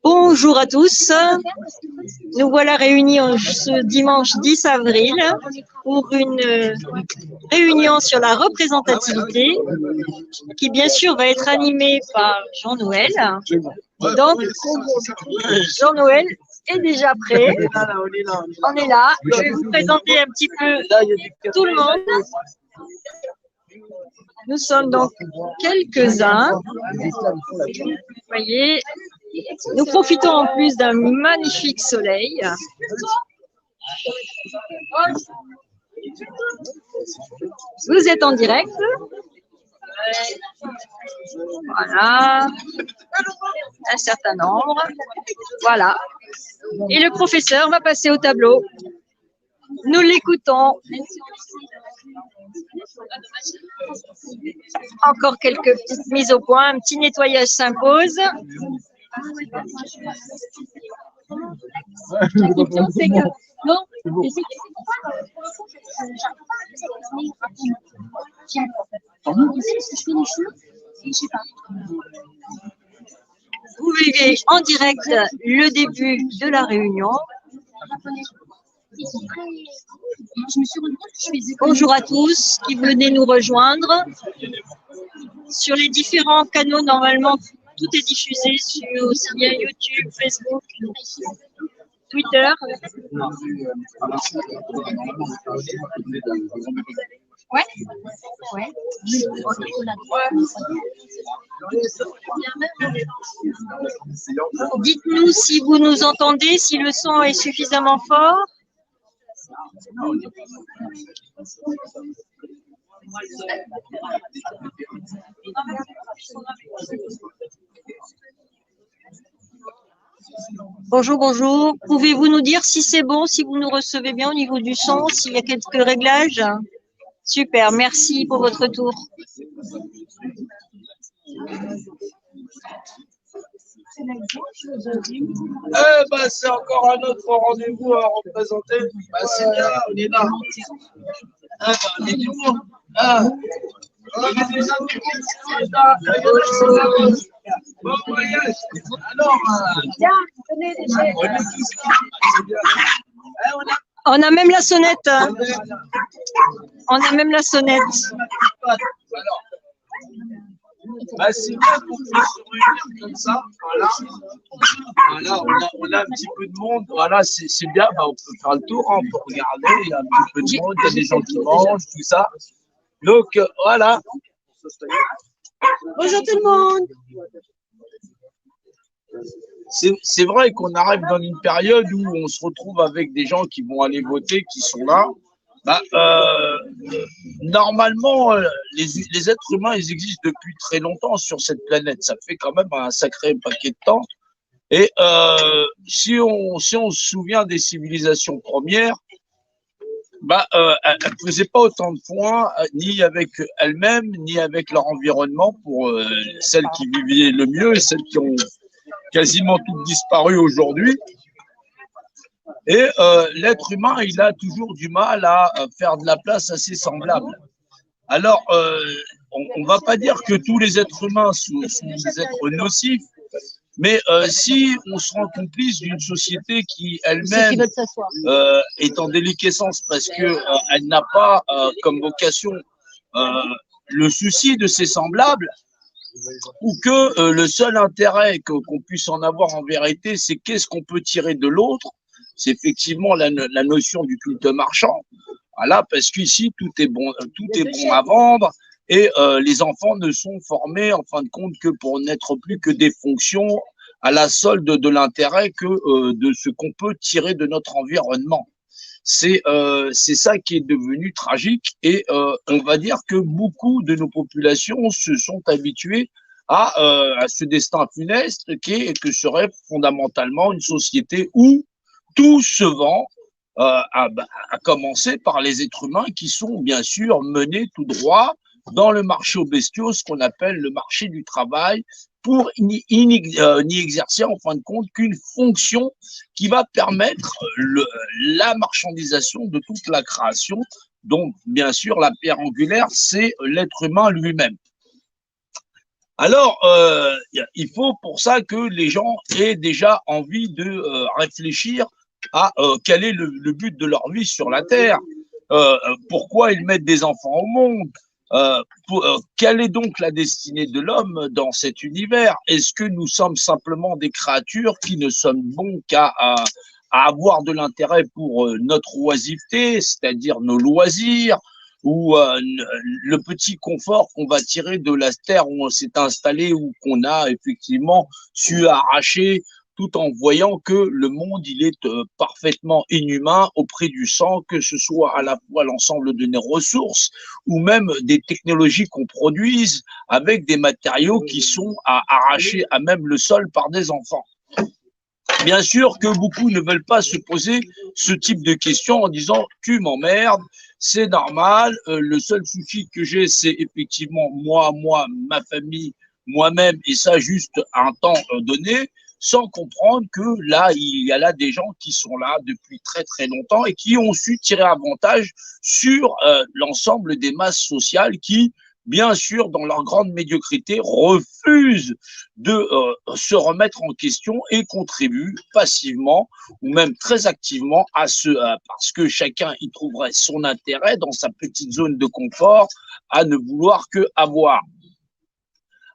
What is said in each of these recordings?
Bonjour à tous, nous voilà réunis ce dimanche 10 avril pour une réunion sur la représentativité qui bien sûr va être animée par Jean-Noël. Donc Jean-Noël est déjà prêt, on est là, je vais vous présenter un petit peu tout le monde. Nous sommes donc quelques-uns, vous voyez, nous profitons en plus d'un magnifique soleil. Vous êtes en direct. Voilà, un certain nombre. Voilà. Et le professeur va passer au tableau. Nous l'écoutons. Encore quelques petites mises au point, un petit nettoyage s'impose. Vous vivez en direct le début de la réunion. Bonjour à tous qui venez nous rejoindre. Sur les différents canaux, normalement, tout est diffusé sur aussi bien YouTube, Facebook, Twitter. Ouais. Ouais. Dites-nous si vous nous entendez, si le son est suffisamment fort. Bonjour, bonjour. Pouvez-vous nous dire si c'est bon, si vous nous recevez bien au niveau du son, s'il y a quelques réglages? Super, merci pour votre tour. C'est encore un autre rendez-vous à représenter. C'est bien, on est là. On est du monde. Bon voyage. Alors, on a même la sonnette. On a même la sonnette. C'est bien qu'on puisse se réunir comme ça. Voilà, on a un petit peu de monde. Voilà, c'est bien. On peut faire le tour, on peut regarder. Il y a un petit peu de monde, il y a des gens qui mangent, tout ça. Donc, voilà. Bonjour tout le monde. C'est vrai qu'on arrive dans une période où on se retrouve avec des gens qui vont aller voter, qui sont là. Normalement, les êtres humains, ils existent depuis très longtemps sur cette planète. Ça fait quand même un sacré paquet de temps. Et si on se souvient des civilisations premières, elles ne faisaient pas autant de points, ni avec elles-mêmes, ni avec leur environnement, pour celles qui vivaient le mieux et celles qui ont quasiment toutes disparu aujourd'hui. Et l'être humain, il a toujours du mal à faire de la place à ses semblables. Alors, on ne va pas dire que tous les êtres humains sont des êtres nocifs, mais si on se rend complice d'une société qui elle-même est en déliquescence parce qu'elle n'a pas comme vocation le souci de ses semblables, ou que le seul intérêt qu'on puisse en avoir en vérité, c'est qu'est-ce qu'on peut tirer de l'autre, c'est effectivement la notion du culte marchand. Voilà, parce qu'ici, tout est bon à vendre et les enfants ne sont formés, en fin de compte, que pour n'être plus que des fonctions à la solde de l'intérêt que de ce qu'on peut tirer de notre environnement. C'est ça qui est devenu tragique et on va dire que beaucoup de nos populations se sont habituées à ce destin funeste que serait fondamentalement une société où tout se vend, à commencer par les êtres humains qui sont bien sûr menés tout droit dans le marché aux bestiaux, ce qu'on appelle le marché du travail, pour n'y exercer en fin de compte qu'une fonction qui va permettre la marchandisation de toute la création. Donc, bien sûr, la pierre angulaire, c'est l'être humain lui-même. Alors, il faut pour ça que les gens aient déjà envie de réfléchir à quel est le but de leur vie sur la Terre, pourquoi ils mettent des enfants au monde, quelle est donc la destinée de l'homme dans cet univers? Est-ce que nous sommes simplement des créatures qui ne sommes bons à avoir de l'intérêt pour notre oisiveté, c'est-à-dire nos loisirs, ou le petit confort qu'on va tirer de la terre où on s'est installé ou qu'on a effectivement su arracher, tout en voyant que le monde il est parfaitement inhumain au prix du sang, que ce soit à la fois l'ensemble de nos ressources ou même des technologies qu'on produise avec des matériaux qui sont à arracher à même le sol par des enfants. Bien sûr que beaucoup ne veulent pas se poser ce type de questions en disant tu m'emmerdes, c'est normal, le seul souci que j'ai c'est effectivement moi, ma famille, moi-même et ça juste à un temps donné, sans comprendre que là, il y a là des gens qui sont là depuis très très longtemps et qui ont su tirer avantage sur l'ensemble des masses sociales qui, bien sûr, dans leur grande médiocrité, refusent de se remettre en question et contribuent passivement ou même très activement à ce parce que chacun y trouverait son intérêt dans sa petite zone de confort à ne vouloir que avoir.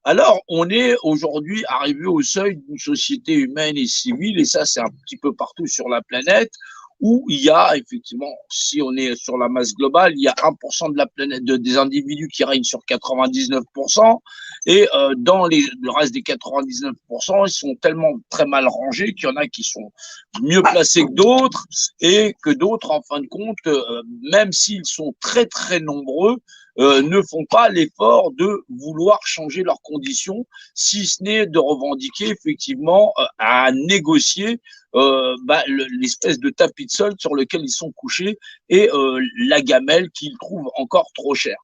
Alors, on est aujourd'hui arrivé au seuil d'une société humaine et civile, et ça, c'est un petit peu partout sur la planète, où il y a effectivement, si on est sur la masse globale, il y a 1% de la planète, des individus qui règnent sur 99%, et dans le reste des 99%, ils sont tellement très mal rangés qu'il y en a qui sont mieux placés que d'autres, et que d'autres, en fin de compte, même s'ils sont très très nombreux, ne font pas l'effort de vouloir changer leurs conditions, si ce n'est de revendiquer effectivement à négocier l'espèce de tapis de sol sur lequel ils sont couchés et la gamelle qu'ils trouvent encore trop chère.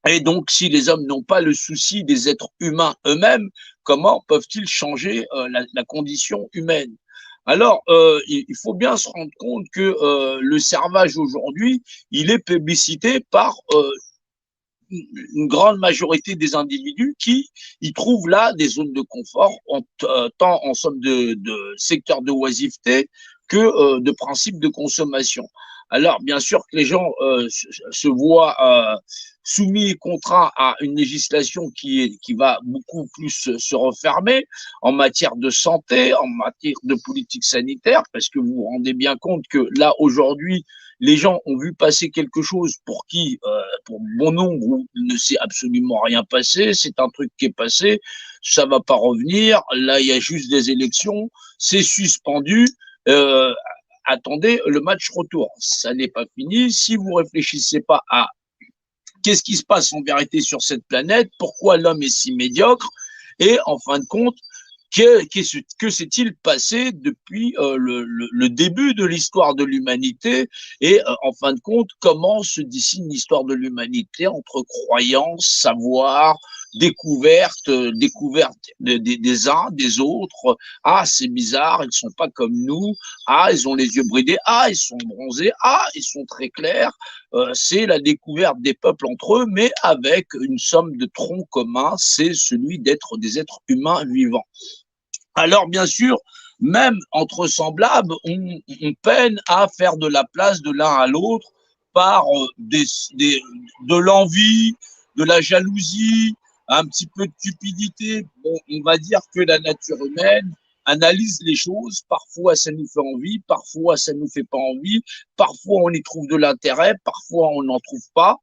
Et donc, si les hommes n'ont pas le souci des êtres humains eux-mêmes, comment peuvent-ils changer la condition humaine? Alors, il faut bien se rendre compte que le servage aujourd'hui, il est plébiscité par une grande majorité des individus qui y trouvent là des zones de confort, tant en somme de secteur de oisiveté que de principe de consommation. Alors, bien sûr que les gens se voient soumis et contraints à une législation qui va beaucoup plus se refermer en matière de santé, en matière de politique sanitaire, parce que vous vous rendez bien compte que là, aujourd'hui, les gens ont vu passer quelque chose pour qui, pour bon nombre, il ne s'est absolument rien passé. C'est un truc qui est passé, ça va pas revenir. Là, il y a juste des élections, c'est suspendu. Attendez le match retour. Ça n'est pas fini. Si vous réfléchissez pas à qu'est-ce qui se passe en vérité sur cette planète, pourquoi l'homme est si médiocre, et en fin de compte, que s'est-il passé depuis le début de l'histoire de l'humanité et en fin de compte, comment se dessine l'histoire de l'humanité entre croyances, savoir, découvertes des uns, des autres. Ah, c'est bizarre, ils sont pas comme nous. Ah, ils ont les yeux bridés. Ah, ils sont bronzés. Ah, ils sont très clairs. C'est la découverte des peuples entre eux, mais avec une somme de troncs communs, c'est celui d'être des êtres humains vivants. Alors, bien sûr, même entre semblables, on peine à faire de la place de l'un à l'autre par de l'envie, de la jalousie, un petit peu de cupidité. Bon, on va dire que la nature humaine analyse les choses. Parfois, ça nous fait envie, parfois, ça nous fait pas envie, parfois, on y trouve de l'intérêt, parfois, on n'en trouve pas.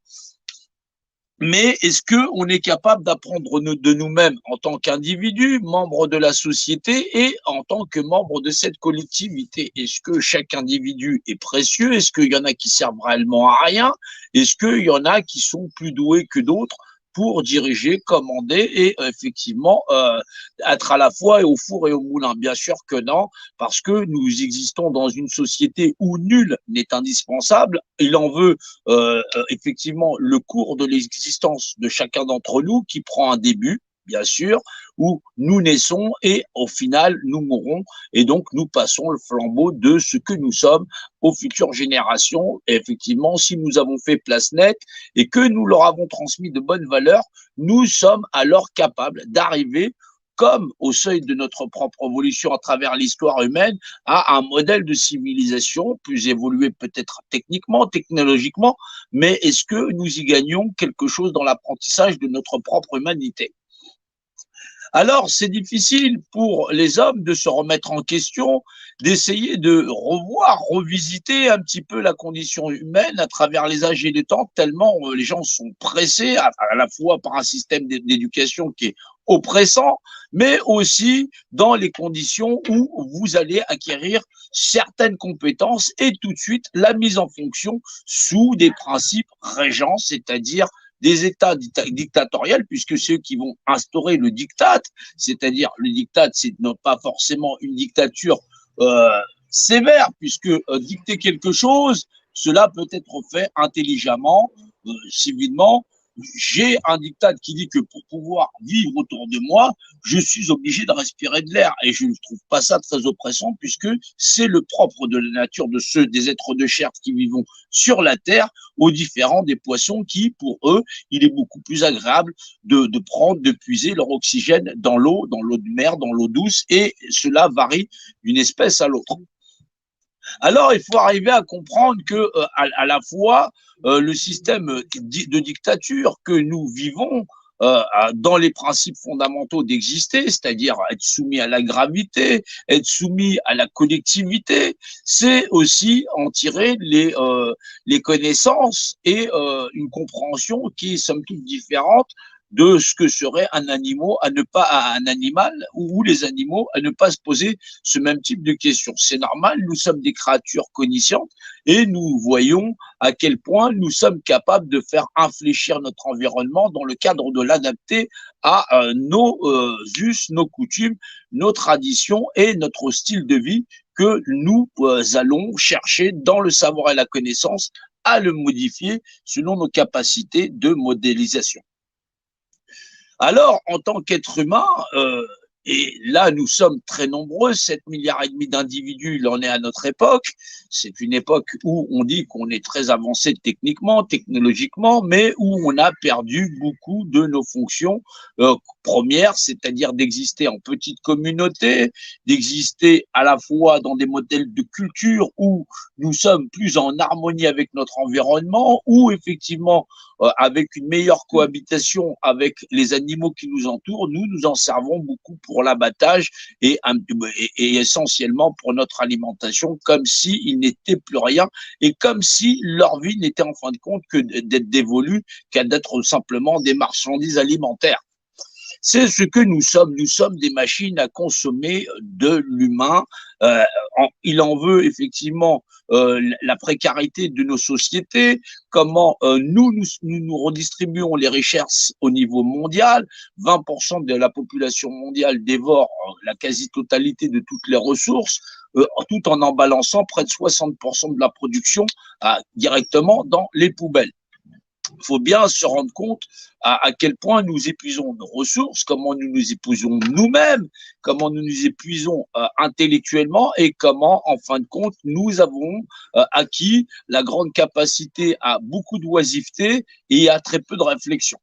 Mais est-ce qu'on est capable d'apprendre de nous-mêmes en tant qu'individu, membre de la société et en tant que membre de cette collectivité? Est-ce que chaque individu est précieux? Est-ce qu'il y en a qui servent réellement à rien? Est-ce qu'il y en a qui sont plus doués que d'autres pour diriger, commander et effectivement être à la fois au four et au moulin? Bien sûr que non, parce que nous existons dans une société où nul n'est indispensable. Il en veut effectivement le cours de l'existence de chacun d'entre nous qui prend un début, bien sûr, où nous naissons et au final, nous mourrons. Et donc, nous passons le flambeau de ce que nous sommes aux futures générations. Et effectivement, si nous avons fait place nette et que nous leur avons transmis de bonnes valeurs, nous sommes alors capables d'arriver comme au seuil de notre propre évolution à travers l'histoire humaine, à un modèle de civilisation plus évolué peut-être techniquement, technologiquement, mais est-ce que nous y gagnons quelque chose dans l'apprentissage de notre propre humanité? Alors, c'est difficile pour les hommes de se remettre en question, d'essayer de revoir, revisiter un petit peu la condition humaine à travers les âges et les temps, tellement les gens sont pressés à la fois par un système d'éducation qui est oppressant, mais aussi dans les conditions où vous allez acquérir certaines compétences et tout de suite la mise en fonction sous des principes régents, c'est-à-dire des États dictatoriels, puisque ceux qui vont instaurer le diktat, c'est-à-dire le diktat, c'est pas forcément une dictature euh, sévère, puisque dicter quelque chose, cela peut être fait intelligemment, civilement. J'ai un diktat qui dit que pour pouvoir vivre autour de moi, je suis obligé de respirer de l'air. Et je ne trouve pas ça très oppressant, puisque c'est le propre de la nature de ceux des êtres de chair qui vivent sur la terre, aux différents des poissons qui, pour eux, il est beaucoup plus agréable de prendre, de puiser leur oxygène dans l'eau de mer, dans l'eau douce, et cela varie d'une espèce à l'autre. Alors, il faut arriver à comprendre que, à la fois, le système de dictature que nous vivons dans les principes fondamentaux d'exister, c'est-à-dire être soumis à la gravité, être soumis à la collectivité, c'est aussi en tirer les connaissances et une compréhension qui est somme toute différente de ce que serait un animal ou les animaux à ne pas se poser ce même type de questions. C'est normal, nous sommes des créatures cogniscentes et nous voyons à quel point nous sommes capables de faire infléchir notre environnement dans le cadre de l'adapter à nos us, nos coutumes, nos traditions et notre style de vie que nous allons chercher dans le savoir et la connaissance à le modifier selon nos capacités de modélisation. Alors, en tant qu'être humain, et là, nous sommes très nombreux, 7,5 milliards d'individus, il en est à notre époque. C'est une époque où on dit qu'on est très avancé techniquement, technologiquement, mais où on a perdu beaucoup de nos fonctions premières, c'est-à-dire d'exister en petite communauté, d'exister à la fois dans des modèles de culture où nous sommes plus en harmonie avec notre environnement, où effectivement, avec une meilleure cohabitation avec les animaux qui nous entourent, nous en servons beaucoup pour l'abattage et essentiellement pour notre alimentation, comme s'il n'était plus rien et comme si leur vie n'était en fin de compte que d'être dévolue qu'à d'être simplement des marchandises alimentaires. C'est ce que nous sommes. Nous sommes des machines à consommer de l'humain. Il en veut effectivement la précarité de nos sociétés, comment nous redistribuons les richesses au niveau mondial. 20% de la population mondiale dévore la quasi-totalité de toutes les ressources, tout en balançant près de 60% de la production directement dans les poubelles. Il faut bien se rendre compte à quel point nous épuisons nos ressources, comment nous nous épuisons nous-mêmes, comment nous nous épuisons intellectuellement et comment, en fin de compte, nous avons acquis la grande capacité à beaucoup d'oisiveté et à très peu de réflexion.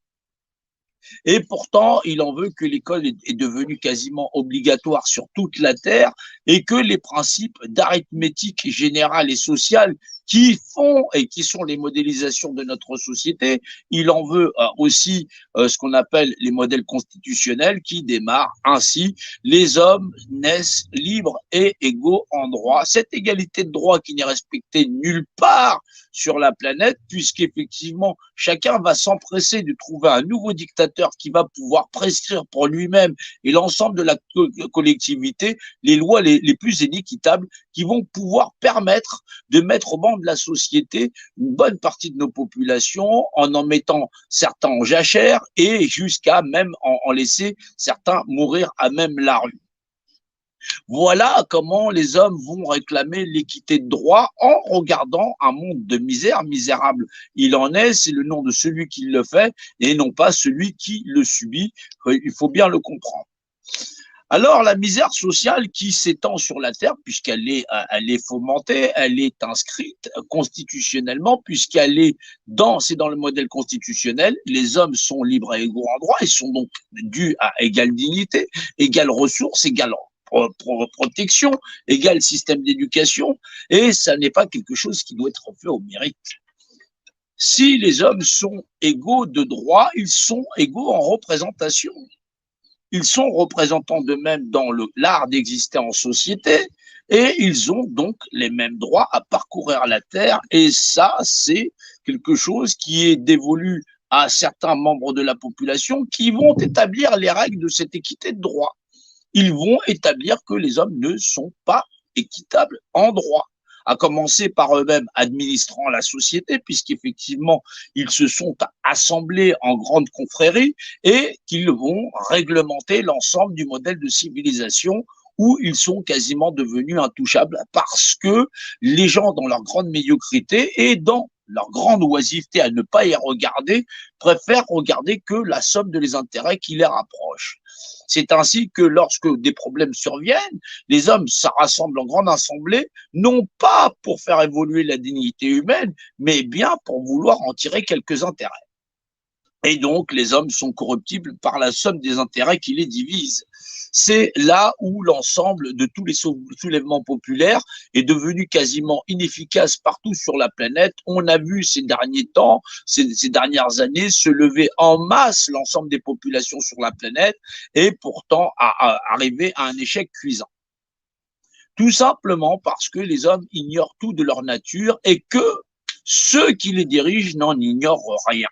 Et pourtant, il en veut que l'école est devenue quasiment obligatoire sur toute la Terre et que les principes d'arithmétique générale et sociale qui font et qui sont les modélisations de notre société, il en veut aussi ce qu'on appelle les modèles constitutionnels qui démarrent ainsi. Les hommes naissent libres et égaux en droit. Cette égalité de droit qui n'est respectée nulle part sur la planète, puisqu'effectivement, chacun va s'empresser de trouver un nouveau dictateur qui va pouvoir prescrire pour lui-même et l'ensemble de la collectivité les lois les plus inéquitables qui vont pouvoir permettre de mettre au banc de la société une bonne partie de nos populations en mettant certains en jachère et jusqu'à même en laisser certains mourir à même la rue. Voilà comment les hommes vont réclamer l'équité de droit en regardant un monde de misère. Misérable, il en est, c'est le nom de celui qui le fait et non pas celui qui le subit. Il faut bien le comprendre. Alors, la misère sociale qui s'étend sur la terre, elle est fomentée, elle est inscrite constitutionnellement, c'est dans le modèle constitutionnel, les hommes sont libres et égaux en droit, ils sont donc dus à égale dignité, égale ressources, égale protection, égal système d'éducation, et ça n'est pas quelque chose qui doit être fait au mérite. Si les hommes sont égaux de droit, ils sont égaux en représentation. Ils sont représentants d'eux-mêmes dans l'art d'exister en société et ils ont donc les mêmes droits à parcourir la terre. Et ça, c'est quelque chose qui est dévolu à certains membres de la population qui vont établir les règles de cette équité de droit. Ils vont établir que les hommes ne sont pas équitables en droit, à commencer par eux-mêmes administrant la société, puisqu'effectivement, ils se sont assemblés en grande confrérie et qu'ils vont réglementer l'ensemble du modèle de civilisation où ils sont quasiment devenus intouchables parce que les gens, dans leur grande médiocrité et dans leur grande oisiveté à ne pas y regarder, préfèrent regarder que la somme de les intérêts qui les rapproche. C'est ainsi que lorsque des problèmes surviennent, les hommes se rassemblent en grande assemblée, non pas pour faire évoluer la dignité humaine, mais bien pour vouloir en tirer quelques intérêts. Et donc, les hommes sont corruptibles par la somme des intérêts qui les divisent. C'est là où l'ensemble de tous les soulèvements populaires est devenu quasiment inefficace partout sur la planète. On a vu ces derniers temps, ces dernières années, se lever en masse l'ensemble des populations sur la planète et pourtant arriver à un échec cuisant. Tout simplement parce que les hommes ignorent tout de leur nature et que ceux qui les dirigent n'en ignorent rien.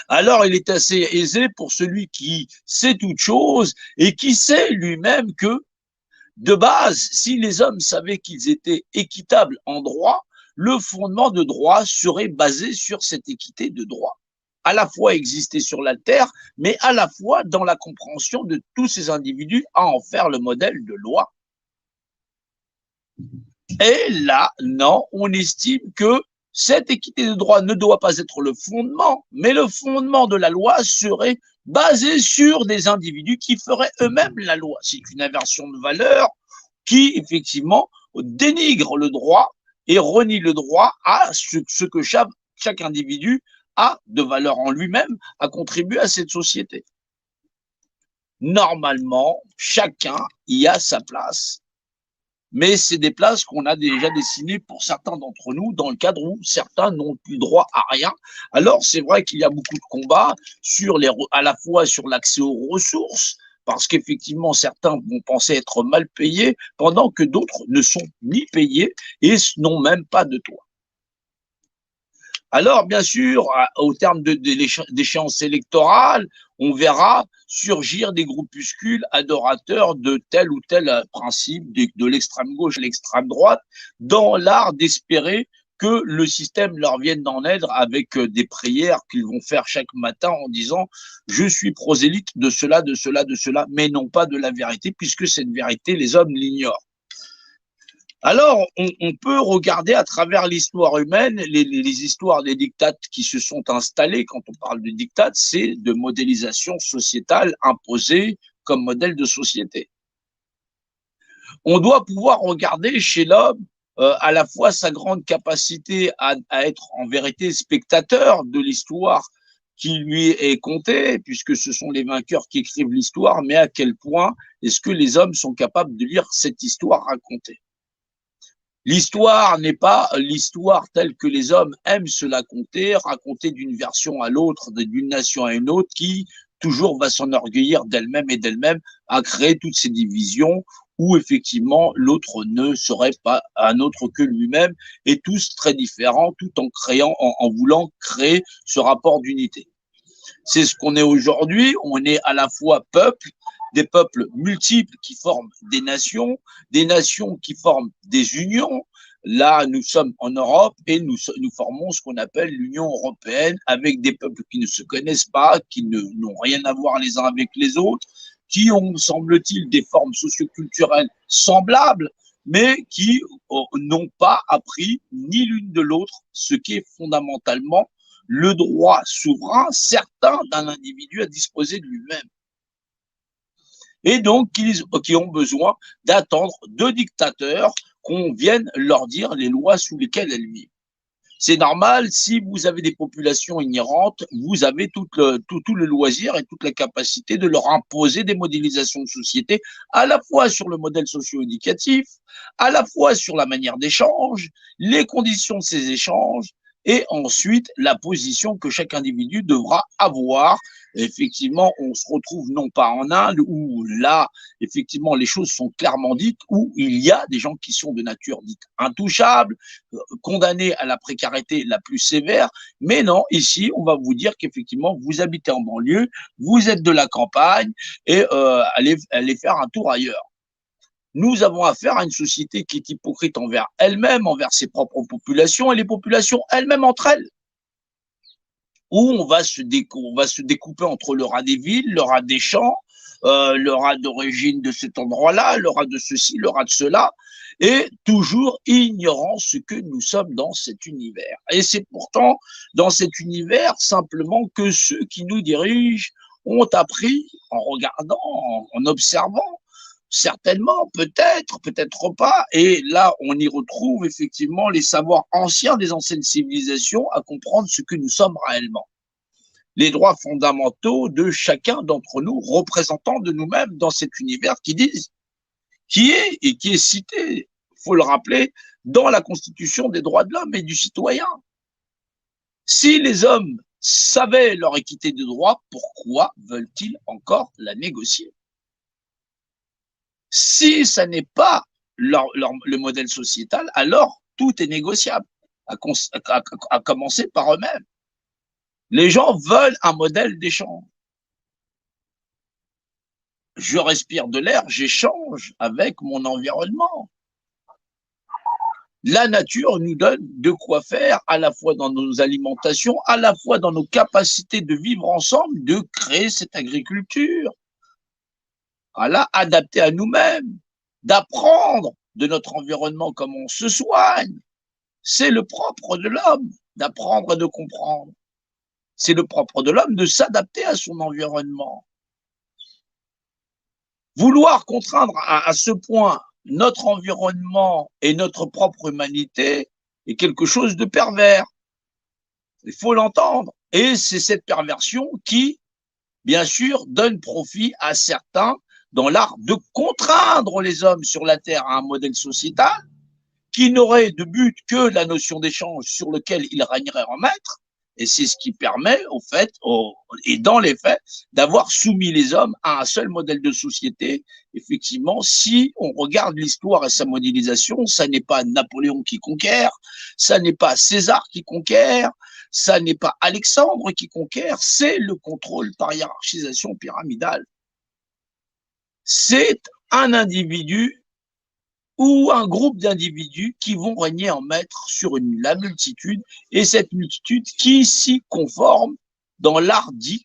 Alors, il est assez aisé pour celui qui sait toute chose et qui sait lui-même que, de base, si les hommes savaient qu'ils étaient équitables en droit, le fondement de droit serait basé sur cette équité de droit. À la fois exister sur la terre, mais à la fois dans la compréhension de tous ces individus à en faire le modèle de loi. Et là, non, on estime que cette équité de droit ne doit pas être le fondement, mais le fondement de la loi serait basé sur des individus qui feraient eux-mêmes la loi. C'est une inversion de valeur qui, effectivement, dénigre le droit et renie le droit à ce que chaque individu a de valeur en lui-même à contribuer à cette société. Normalement, chacun y a sa place. Mais c'est des places qu'on a déjà dessinées pour certains d'entre nous, dans le cadre où certains n'ont plus droit à rien. Alors, c'est vrai qu'il y a beaucoup de combats à la fois sur l'accès aux ressources, parce qu'effectivement, certains vont penser être mal payés, pendant que d'autres ne sont ni payés et n'ont même pas de toit. Alors, bien sûr, au terme d'échéances électorales, on verra surgir des groupuscules adorateurs de tel ou tel principe, de l'extrême gauche à l'extrême droite, dans l'art d'espérer que le système leur vienne en aide avec des prières qu'ils vont faire chaque matin en disant « je suis prosélyte de cela, de cela, de cela », mais non pas de la vérité, puisque cette vérité, les hommes l'ignorent. Alors, on peut regarder à travers l'histoire humaine, les histoires des dictates qui se sont installés. Quand on parle de dictates, c'est de modélisation sociétale imposée comme modèle de société. On doit pouvoir regarder chez l'homme à la fois sa grande capacité à être en vérité spectateur de l'histoire qui lui est contée, puisque ce sont les vainqueurs qui écrivent l'histoire, mais à quel point est-ce que les hommes sont capables de lire cette histoire racontée? L'histoire n'est pas l'histoire telle que les hommes aiment se la raconter d'une version à l'autre, d'une nation à une autre, qui toujours va s'enorgueillir d'elle-même et d'elle-même à créer toutes ces divisions où effectivement l'autre ne serait pas un autre que lui-même et tous très différents, tout en voulant créer ce rapport d'unité. C'est ce qu'on est aujourd'hui, on est à la fois peuple, des peuples multiples qui forment des nations qui forment des unions. Là, nous sommes en Europe et nous formons ce qu'on appelle l'Union européenne avec des peuples qui ne se connaissent pas, qui n'ont rien à voir les uns avec les autres, qui ont, semble-t-il, des formes socioculturelles semblables, mais qui n'ont pas appris ni l'une de l'autre ce qu'est fondamentalement le droit souverain, certain d'un individu à disposer de lui-même. Et donc, qui ont besoin d'attendre de dictateurs qu'on vienne leur dire les lois sous lesquelles elles vivent. C'est normal, si vous avez des populations ignorantes, vous avez tout le loisir et toute la capacité de leur imposer des modélisations de société, à la fois sur le modèle socio-éducatif, à la fois sur la manière d'échange, les conditions de ces échanges, et ensuite la position que chaque individu devra avoir. Effectivement, on se retrouve non pas en Inde où là, effectivement, les choses sont clairement dites, où il y a des gens qui sont de nature dite intouchable, condamnés à la précarité la plus sévère, mais non, ici, on va vous dire qu'effectivement, vous habitez en banlieue, vous êtes de la campagne et allez faire un tour ailleurs. Nous avons affaire à une société qui est hypocrite envers elle-même, envers ses propres populations et les populations elles-mêmes entre elles, où on va se découper entre le rat des villes, le rat des champs, le rat d'origine de cet endroit-là, le rat de ceci, le rat de cela, et toujours ignorant ce que nous sommes dans cet univers. Et c'est pourtant dans cet univers simplement que ceux qui nous dirigent ont appris en regardant, en observant, certainement, peut-être, peut-être pas. Et là, on y retrouve effectivement les savoirs anciens des anciennes civilisations à comprendre ce que nous sommes réellement. Les droits fondamentaux de chacun d'entre nous, représentants de nous-mêmes dans cet univers qui est cité, il faut le rappeler, dans la Constitution des droits de l'homme et du citoyen. Si les hommes savaient leur équité de droit, pourquoi veulent-ils encore la négocier? Si ça n'est pas le modèle sociétal, alors tout est négociable, à commencer par eux-mêmes. Les gens veulent un modèle d'échange. Je respire de l'air, j'échange avec mon environnement. La nature nous donne de quoi faire, à la fois dans nos alimentations, à la fois dans nos capacités de vivre ensemble, de créer cette agriculture. Voilà, adaptée à nous-mêmes, d'apprendre de notre environnement comment on se soigne. C'est le propre de l'homme d'apprendre et de comprendre. C'est le propre de l'homme de s'adapter à son environnement. Vouloir contraindre à ce point notre environnement et notre propre humanité est quelque chose de pervers. Il faut l'entendre. Et c'est cette perversion qui, bien sûr, donne profit à certains dans l'art de contraindre les hommes sur la Terre à un modèle sociétal qui n'aurait de but que la notion d'échange sur lequel ils régneraient en maître. Et c'est ce qui permet, au fait, et dans les faits, d'avoir soumis les hommes à un seul modèle de société. Effectivement, si on regarde l'histoire et sa modélisation, ça n'est pas Napoléon qui conquiert, ça n'est pas César qui conquiert, ça n'est pas Alexandre qui conquiert, c'est le contrôle par hiérarchisation pyramidale. C'est un individu ou un groupe d'individus qui vont régner en maître sur la multitude, et cette multitude qui s'y conforme dans l'art d'y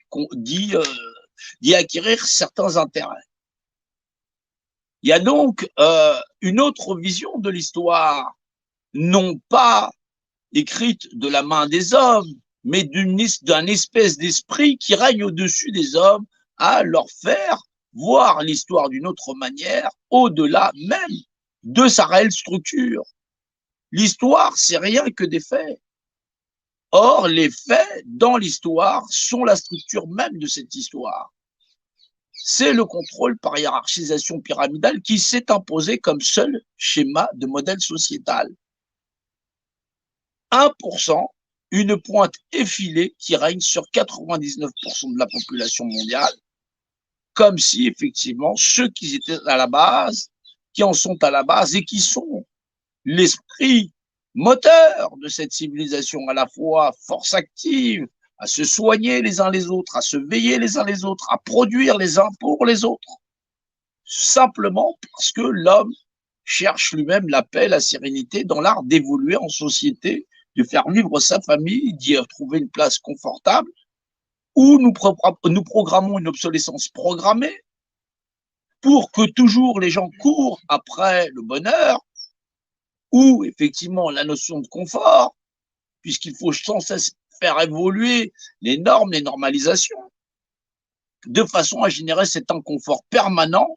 acquérir certains intérêts. Il y a donc une autre vision de l'histoire, non pas écrite de la main des hommes, mais d'un espèce d'esprit qui règne au-dessus des hommes, à leur faire voir l'histoire d'une autre manière, au-delà même de sa réelle structure. L'histoire, c'est rien que des faits. Or, les faits dans l'histoire sont la structure même de cette histoire. C'est le contrôle par hiérarchisation pyramidale qui s'est imposé comme seul schéma de modèle sociétal. 1%, une pointe effilée qui règne sur 99% de la population mondiale, comme si effectivement ceux qui étaient à la base, qui en sont à la base et qui sont l'esprit moteur de cette civilisation, à la fois force active, à se soigner les uns les autres, à se veiller les uns les autres, à produire les uns pour les autres, simplement parce que l'homme cherche lui-même la paix, la sérénité, dans l'art d'évoluer en société, de faire vivre sa famille, d'y trouver une place confortable, où nous programmons une obsolescence programmée, pour que toujours les gens courent après le bonheur ou effectivement la notion de confort, puisqu'il faut sans cesse faire évoluer les normes, les normalisations, de façon à générer cet inconfort permanent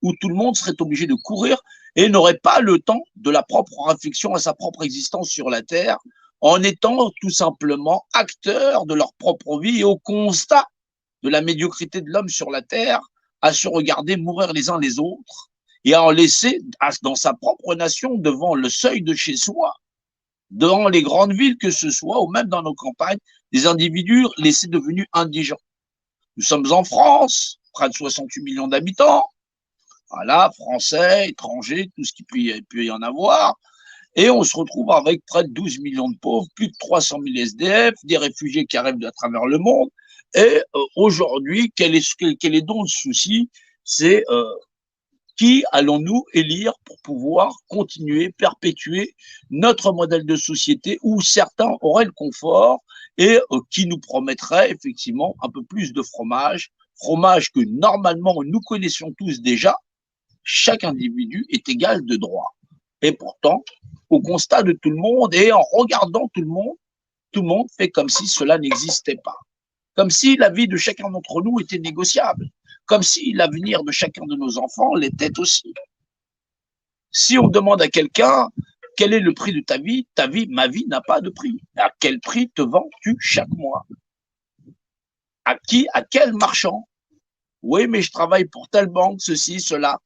où tout le monde serait obligé de courir et n'aurait pas le temps de la propre réflexion à sa propre existence sur la Terre, en étant tout simplement acteurs de leur propre vie et au constat de la médiocrité de l'homme sur la Terre, à se regarder mourir les uns les autres et à en laisser dans sa propre nation, devant le seuil de chez soi, dans les grandes villes que ce soit, ou même dans nos campagnes, des individus laissés devenus indigents. Nous sommes en France, près de 68 millions d'habitants, voilà, français, étrangers, tout ce qu'il peut y en avoir, et on se retrouve avec près de 12 millions de pauvres, plus de 300 000 SDF, des réfugiés qui arrivent à travers le monde, et aujourd'hui, quel est donc le souci? C'est qui allons-nous élire pour pouvoir continuer, perpétuer notre modèle de société où certains auraient le confort et qui nous promettrait effectivement un peu plus de fromage, fromage que normalement nous connaissions tous déjà, chaque individu est égal de droit. Et pourtant, au constat de tout le monde et en regardant tout le monde fait comme si cela n'existait pas. Comme si la vie de chacun d'entre nous était négociable. Comme si l'avenir de chacun de nos enfants l'était aussi. Si on demande à quelqu'un quel est le prix de ta vie, ma vie n'a pas de prix. À quel prix te vends-tu chaque mois? À qui? À quel marchand? Oui, mais je travaille pour telle banque, ceci, cela.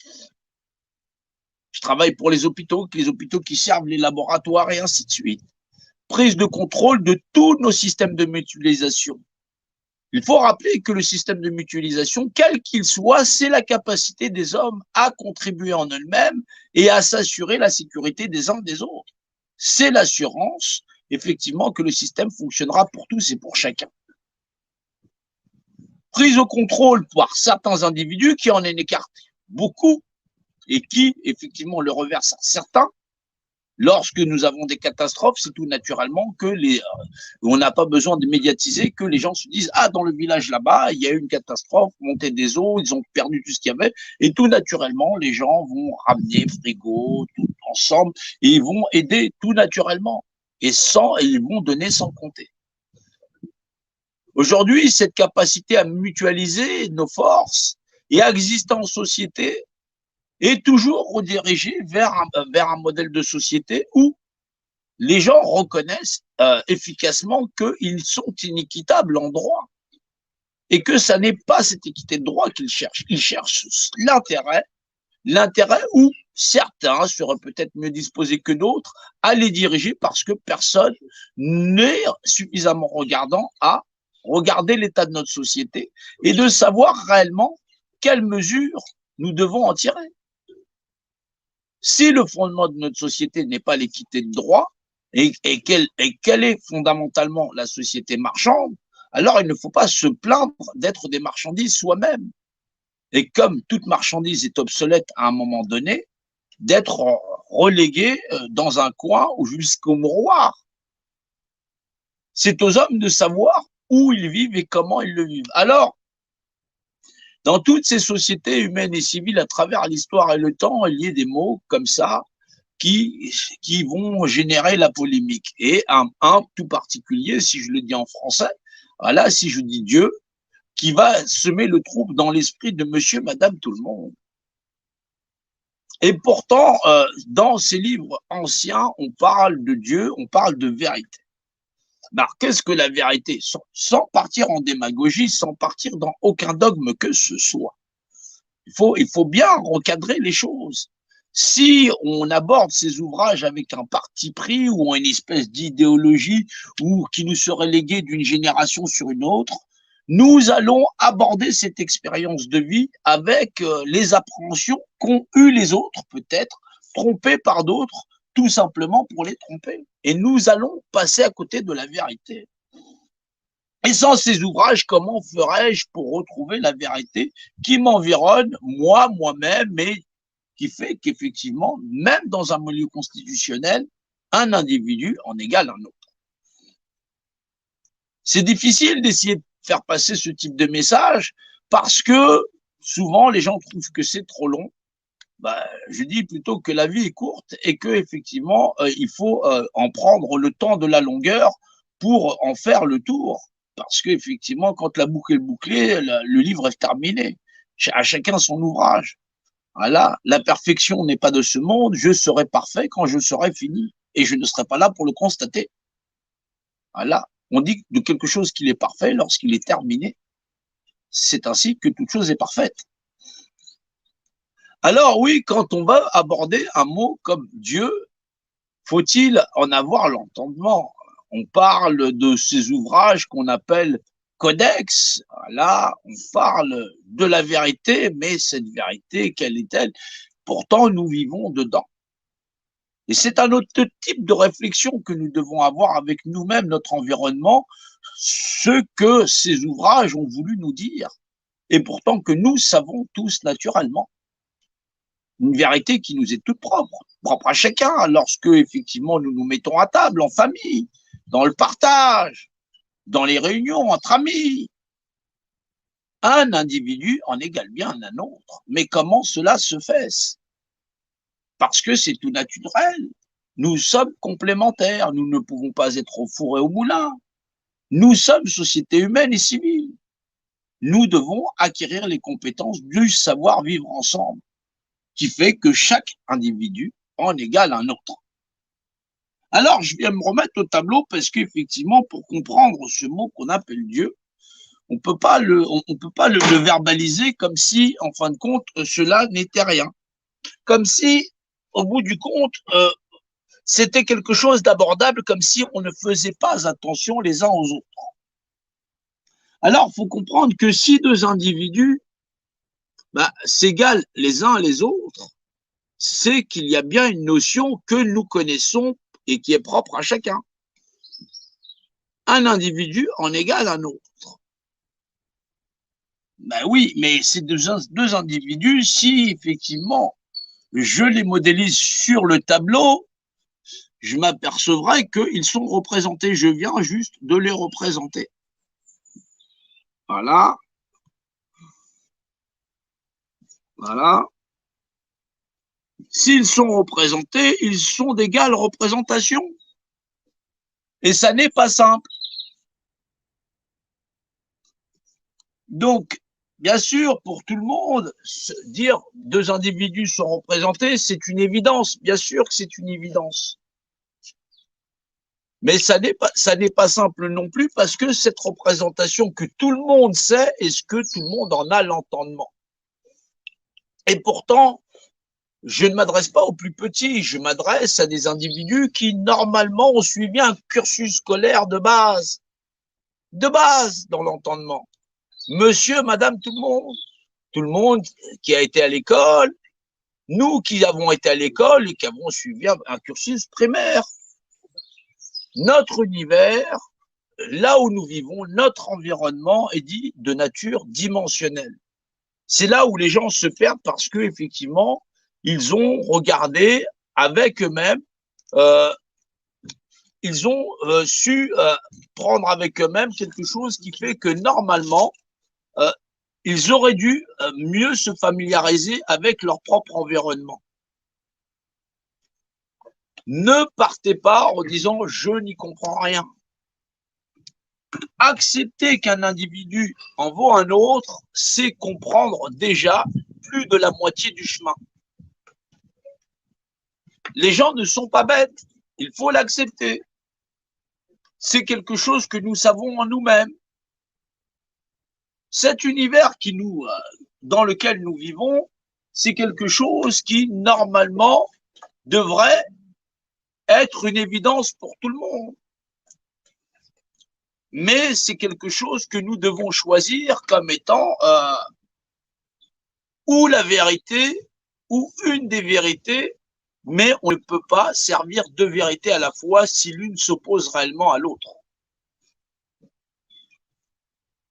Je travaille pour les hôpitaux qui servent les laboratoires et ainsi de suite. Prise de contrôle de tous nos systèmes de mutualisation. Il faut rappeler que le système de mutualisation, quel qu'il soit, c'est la capacité des hommes à contribuer en eux-mêmes et à s'assurer la sécurité des uns des autres. C'est l'assurance, effectivement, que le système fonctionnera pour tous et pour chacun. Prise au contrôle par certains individus qui en écartent beaucoup et qui, effectivement, le reversent à certains. Lorsque nous avons des catastrophes, c'est tout naturellement que on n'a pas besoin de médiatiser, que les gens se disent « Ah, dans le village là-bas, il y a eu une catastrophe, montée des eaux, ils ont perdu tout ce qu'il y avait. » Et tout naturellement, les gens vont ramener frigo, tout ensemble, et ils vont aider tout naturellement. Et ils vont donner sans compter. Aujourd'hui, cette capacité à mutualiser nos forces et à exister en société est toujours redirigé vers un modèle de société où les gens reconnaissent efficacement qu'ils sont inéquitables en droit et que ça n'est pas cette équité de droit qu'ils cherchent. Ils cherchent l'intérêt où certains seraient peut-être mieux disposés que d'autres à les diriger parce que personne n'est suffisamment regardant à regarder l'état de notre société et de savoir réellement quelles mesures nous devons en tirer. Si le fondement de notre société n'est pas l'équité de droit et quelle est fondamentalement la société marchande, alors il ne faut pas se plaindre d'être des marchandises soi-même. Et comme toute marchandise est obsolète à un moment donné, d'être relégué dans un coin ou jusqu'au mouroir. C'est aux hommes de savoir où ils vivent et comment ils le vivent. Alors, dans toutes ces sociétés humaines et civiles, à travers l'histoire et le temps, il y a des mots comme ça qui vont générer la polémique. Et un tout particulier, si je le dis en français, voilà, si je dis Dieu, qui va semer le trouble dans l'esprit de monsieur, madame, tout le monde. Et pourtant, dans ces livres anciens, on parle de Dieu, on parle de vérité. Alors, qu'est-ce que la vérité? Sans partir en démagogie, sans partir dans aucun dogme que ce soit. Il faut bien recadrer les choses. Si on aborde ces ouvrages avec un parti pris ou une espèce d'idéologie ou qui nous serait léguée d'une génération sur une autre, nous allons aborder cette expérience de vie avec les appréhensions qu'ont eu les autres, peut-être, trompés par d'autres, tout simplement pour les tromper. Et nous allons passer à côté de la vérité. Et sans ces ouvrages, comment ferais-je pour retrouver la vérité qui m'environne, moi-même, et qui fait qu'effectivement, même dans un milieu constitutionnel, un individu en égale un autre. C'est difficile d'essayer de faire passer ce type de message parce que souvent, les gens trouvent que c'est trop long. Bah, je dis plutôt que la vie est courte et que effectivement, il faut en prendre le temps de la longueur pour en faire le tour. Parce qu'effectivement, quand la boucle est bouclée, le livre est terminé. À chacun son ouvrage. Voilà, la perfection n'est pas de ce monde. Je serai parfait quand je serai fini. Et je ne serai pas là pour le constater. Voilà, on dit de quelque chose qu'il est parfait lorsqu'il est terminé. C'est ainsi que toute chose est parfaite. Alors oui, quand on va aborder un mot comme Dieu, faut-il en avoir l'entendement? On parle de ces ouvrages qu'on appelle codex. Là, on parle de la vérité, mais cette vérité, quelle est-elle? Pourtant, nous vivons dedans. Et c'est un autre type de réflexion que nous devons avoir avec nous-mêmes, notre environnement, ce que ces ouvrages ont voulu nous dire, et pourtant que nous savons tous naturellement. Une vérité qui nous est toute propre, propre à chacun, lorsque effectivement nous nous mettons à table en famille, dans le partage, dans les réunions entre amis. Un individu en égale bien un autre. Mais comment cela se fait? Parce que c'est tout naturel. Nous sommes complémentaires, nous ne pouvons pas être au four et au moulin. Nous sommes société humaine et civile. Nous devons acquérir les compétences du savoir vivre ensemble, qui fait que chaque individu en égale un autre. Alors, je viens me remettre au tableau parce qu'effectivement, pour comprendre ce mot qu'on appelle Dieu, on peut pas le verbaliser comme si, en fin de compte, cela n'était rien. Comme si, au bout du compte, c'était quelque chose d'abordable, comme si on ne faisait pas attention les uns aux autres. Alors, il faut comprendre que si deux individus s'égalent les uns les autres, c'est qu'il y a bien une notion que nous connaissons et qui est propre à chacun. Un individu en égale un autre. Ben oui, mais ces deux individus, si effectivement je les modélise sur le tableau, je m'apercevrai qu'ils sont représentés. Je viens juste de les représenter. Voilà. Voilà. S'ils sont représentés, ils sont d'égale représentation. Et ça n'est pas simple. Donc, bien sûr, pour tout le monde, dire deux individus sont représentés, c'est une évidence. Bien sûr que c'est une évidence. Mais ça n'est pas simple non plus parce que cette représentation que tout le monde sait, est-ce que tout le monde en a l'entendement? Et pourtant, je ne m'adresse pas aux plus petits, je m'adresse à des individus qui, normalement, ont suivi un cursus scolaire de base dans l'entendement. Monsieur, madame, tout le monde qui a été à l'école, nous qui avons été à l'école et qui avons suivi un cursus primaire. Notre univers, là où nous vivons, notre environnement est dit de nature dimensionnelle. C'est là où les gens se perdent parce que effectivement, ils ont regardé avec eux-mêmes, ils ont su prendre avec eux-mêmes quelque chose qui fait que normalement, ils auraient dû mieux se familiariser avec leur propre environnement. Ne partez pas en disant « je n'y comprends rien ». Accepter qu'un individu en vaut un autre, c'est comprendre déjà plus de la moitié du chemin. Les gens ne sont pas bêtes, il faut l'accepter. C'est quelque chose que nous savons en nous-mêmes. Cet univers dans lequel nous vivons, c'est quelque chose qui, normalement, devrait être une évidence pour tout le monde. Mais c'est quelque chose que nous devons choisir comme étant ou la vérité ou une des vérités, mais on ne peut pas servir deux vérités à la fois si l'une s'oppose réellement à l'autre.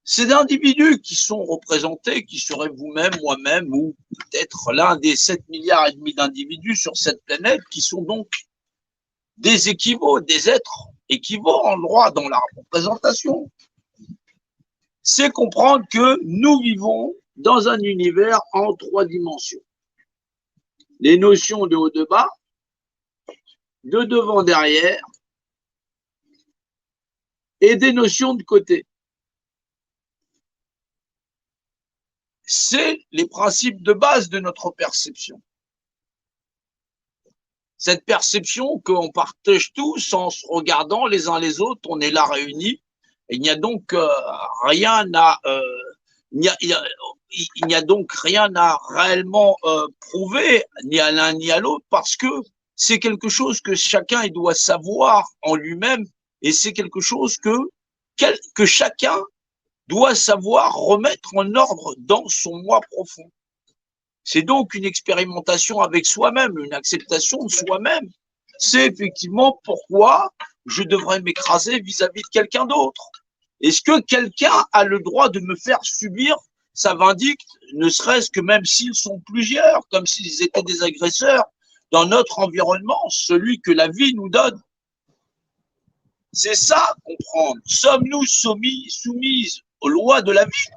Ces individus qui sont représentés, qui seraient vous-même, moi-même, ou peut-être l'un des 7,5 milliards d'individus sur cette planète, qui sont donc des équivaux, des êtres équivalents en droit dans la représentation. C'est comprendre que nous vivons dans un univers en 3 dimensions. Les notions de haut, de bas, de devant, derrière, et des notions de côté. C'est les principes de base de notre perception. Cette perception qu'on partage tous en se regardant les uns les autres, on est là réunis. Il n'y a donc rien à il n'y a donc rien à réellement prouver ni à l'un ni à l'autre, parce que c'est quelque chose que chacun il doit savoir en lui-même, et c'est quelque chose que chacun doit savoir remettre en ordre dans son moi profond. C'est donc une expérimentation avec soi-même, une acceptation de soi-même. C'est effectivement pourquoi je devrais m'écraser vis-à-vis de quelqu'un d'autre. Est-ce que quelqu'un a le droit de me faire subir sa vindicte, ne serait-ce que même s'ils sont plusieurs, comme s'ils étaient des agresseurs dans notre environnement, celui que la vie nous donne? C'est ça, comprendre. Sommes-nous soumises aux lois de la vie?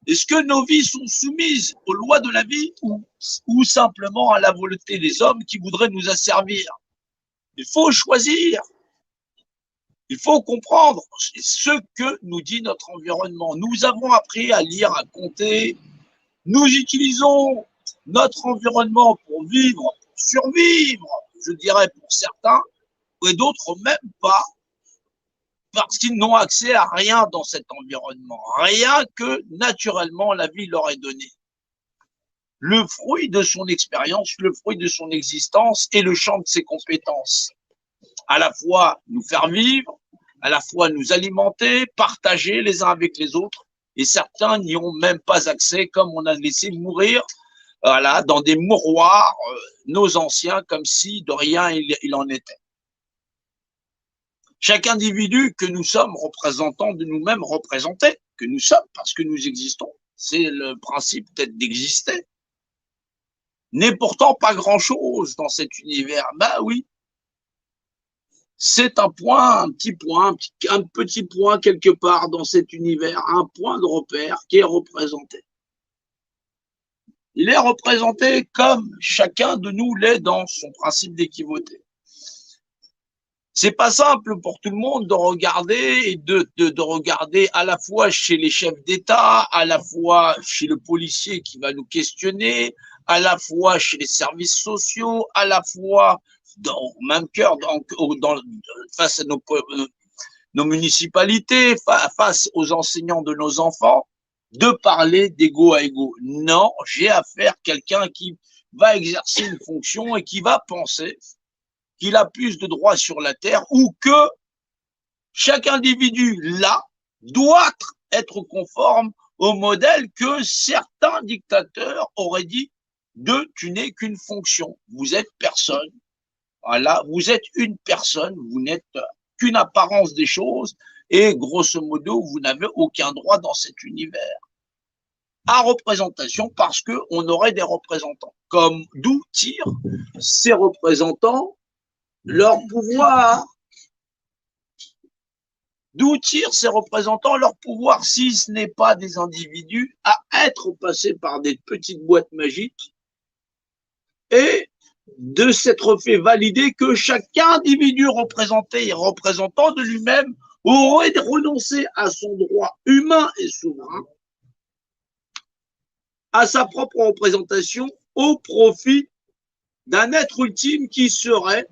Est-ce que nos vies sont soumises aux lois de la vie ou simplement à la volonté des hommes qui voudraient nous asservir? Il faut choisir. Il faut comprendre ce que nous dit notre environnement. Nous avons appris à lire, à compter. Nous utilisons notre environnement pour vivre, pour survivre, je dirais pour certains, et d'autres même pas, parce qu'ils n'ont accès à rien dans cet environnement, rien que naturellement la vie leur est donnée. Le fruit de son expérience, le fruit de son existence et le champ de ses compétences. À la fois nous faire vivre, à la fois nous alimenter, partager les uns avec les autres, et certains n'y ont même pas accès, comme on a laissé mourir voilà, dans des mouroirs nos anciens, comme si de rien il en était. Chaque individu que nous sommes représentants de nous-mêmes, représentés, que nous sommes parce que nous existons, c'est le principe peut-être d'exister, n'est pourtant pas grand-chose dans cet univers. Ben oui, c'est un point, un petit point quelque part dans cet univers, un point de repère qui est représenté. Il est représenté comme chacun de nous l'est dans son principe d'équivauté. C'est pas simple pour tout le monde de regarder et de regarder à la fois chez les chefs d'État, à la fois chez le policier qui va nous questionner, à la fois chez les services sociaux, à la fois dans même cœur face à nos municipalités, face aux enseignants de nos enfants, de parler d'ego à ego. Non, j'ai affaire à quelqu'un qui va exercer une fonction et qui va penser qu'il a plus de droits sur la terre, ou que chaque individu là doit être conforme au modèle que certains dictateurs auraient dit de tu n'es qu'une fonction, vous êtes personne. Voilà, vous êtes une personne, vous n'êtes qu'une apparence des choses et grosso modo, vous n'avez aucun droit dans cet univers. À représentation parce qu'on aurait des représentants. Comme d'où tirent ces représentants leur pouvoir? D'où tirent ces représentants leur pouvoir si ce n'est pas des individus à être passés par des petites boîtes magiques et de s'être fait valider que chaque individu représenté et représentant de lui-même aurait renoncé à son droit humain et souverain, à sa propre représentation au profit d'un être ultime qui serait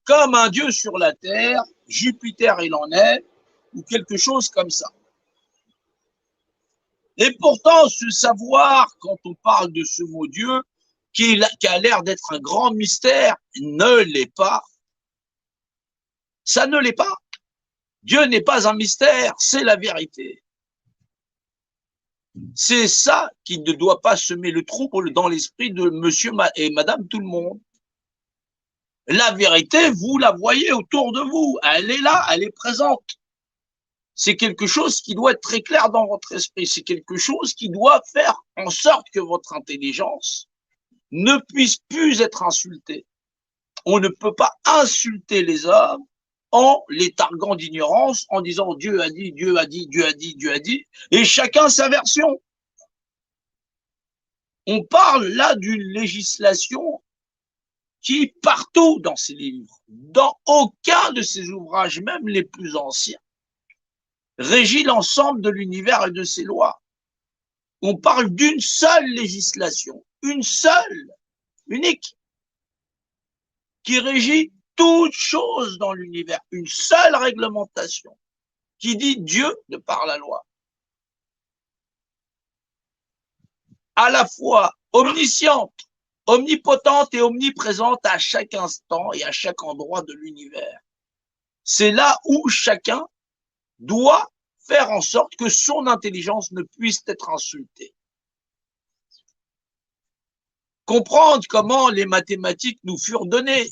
comme un dieu sur la terre, Jupiter il en est, ou quelque chose comme ça. Et pourtant, ce savoir, quand on parle de ce mot Dieu, qui a l'air d'être un grand mystère, ne l'est pas. Ça ne l'est pas. Dieu n'est pas un mystère, c'est la vérité. C'est ça qui ne doit pas semer le trouble dans l'esprit de monsieur et madame tout le monde. La vérité, vous la voyez autour de vous, elle est là, elle est présente. C'est quelque chose qui doit être très clair dans votre esprit, c'est quelque chose qui doit faire en sorte que votre intelligence ne puisse plus être insultée. On ne peut pas insulter les hommes en les targuant d'ignorance, en disant Dieu a dit, Dieu a dit, Dieu a dit, Dieu a dit, et chacun sa version. On parle là d'une législation qui, partout dans ces livres, dans aucun de ces ouvrages, même les plus anciens, régit l'ensemble de l'univers et de ses lois. On parle d'une seule législation, une seule, unique, qui régit toute chose dans l'univers, une seule réglementation, qui dit Dieu de par la loi. À la fois omnisciente, omnipotente et omniprésente à chaque instant et à chaque endroit de l'univers. C'est là où chacun doit faire en sorte que son intelligence ne puisse être insultée. Comprendre comment les mathématiques nous furent données,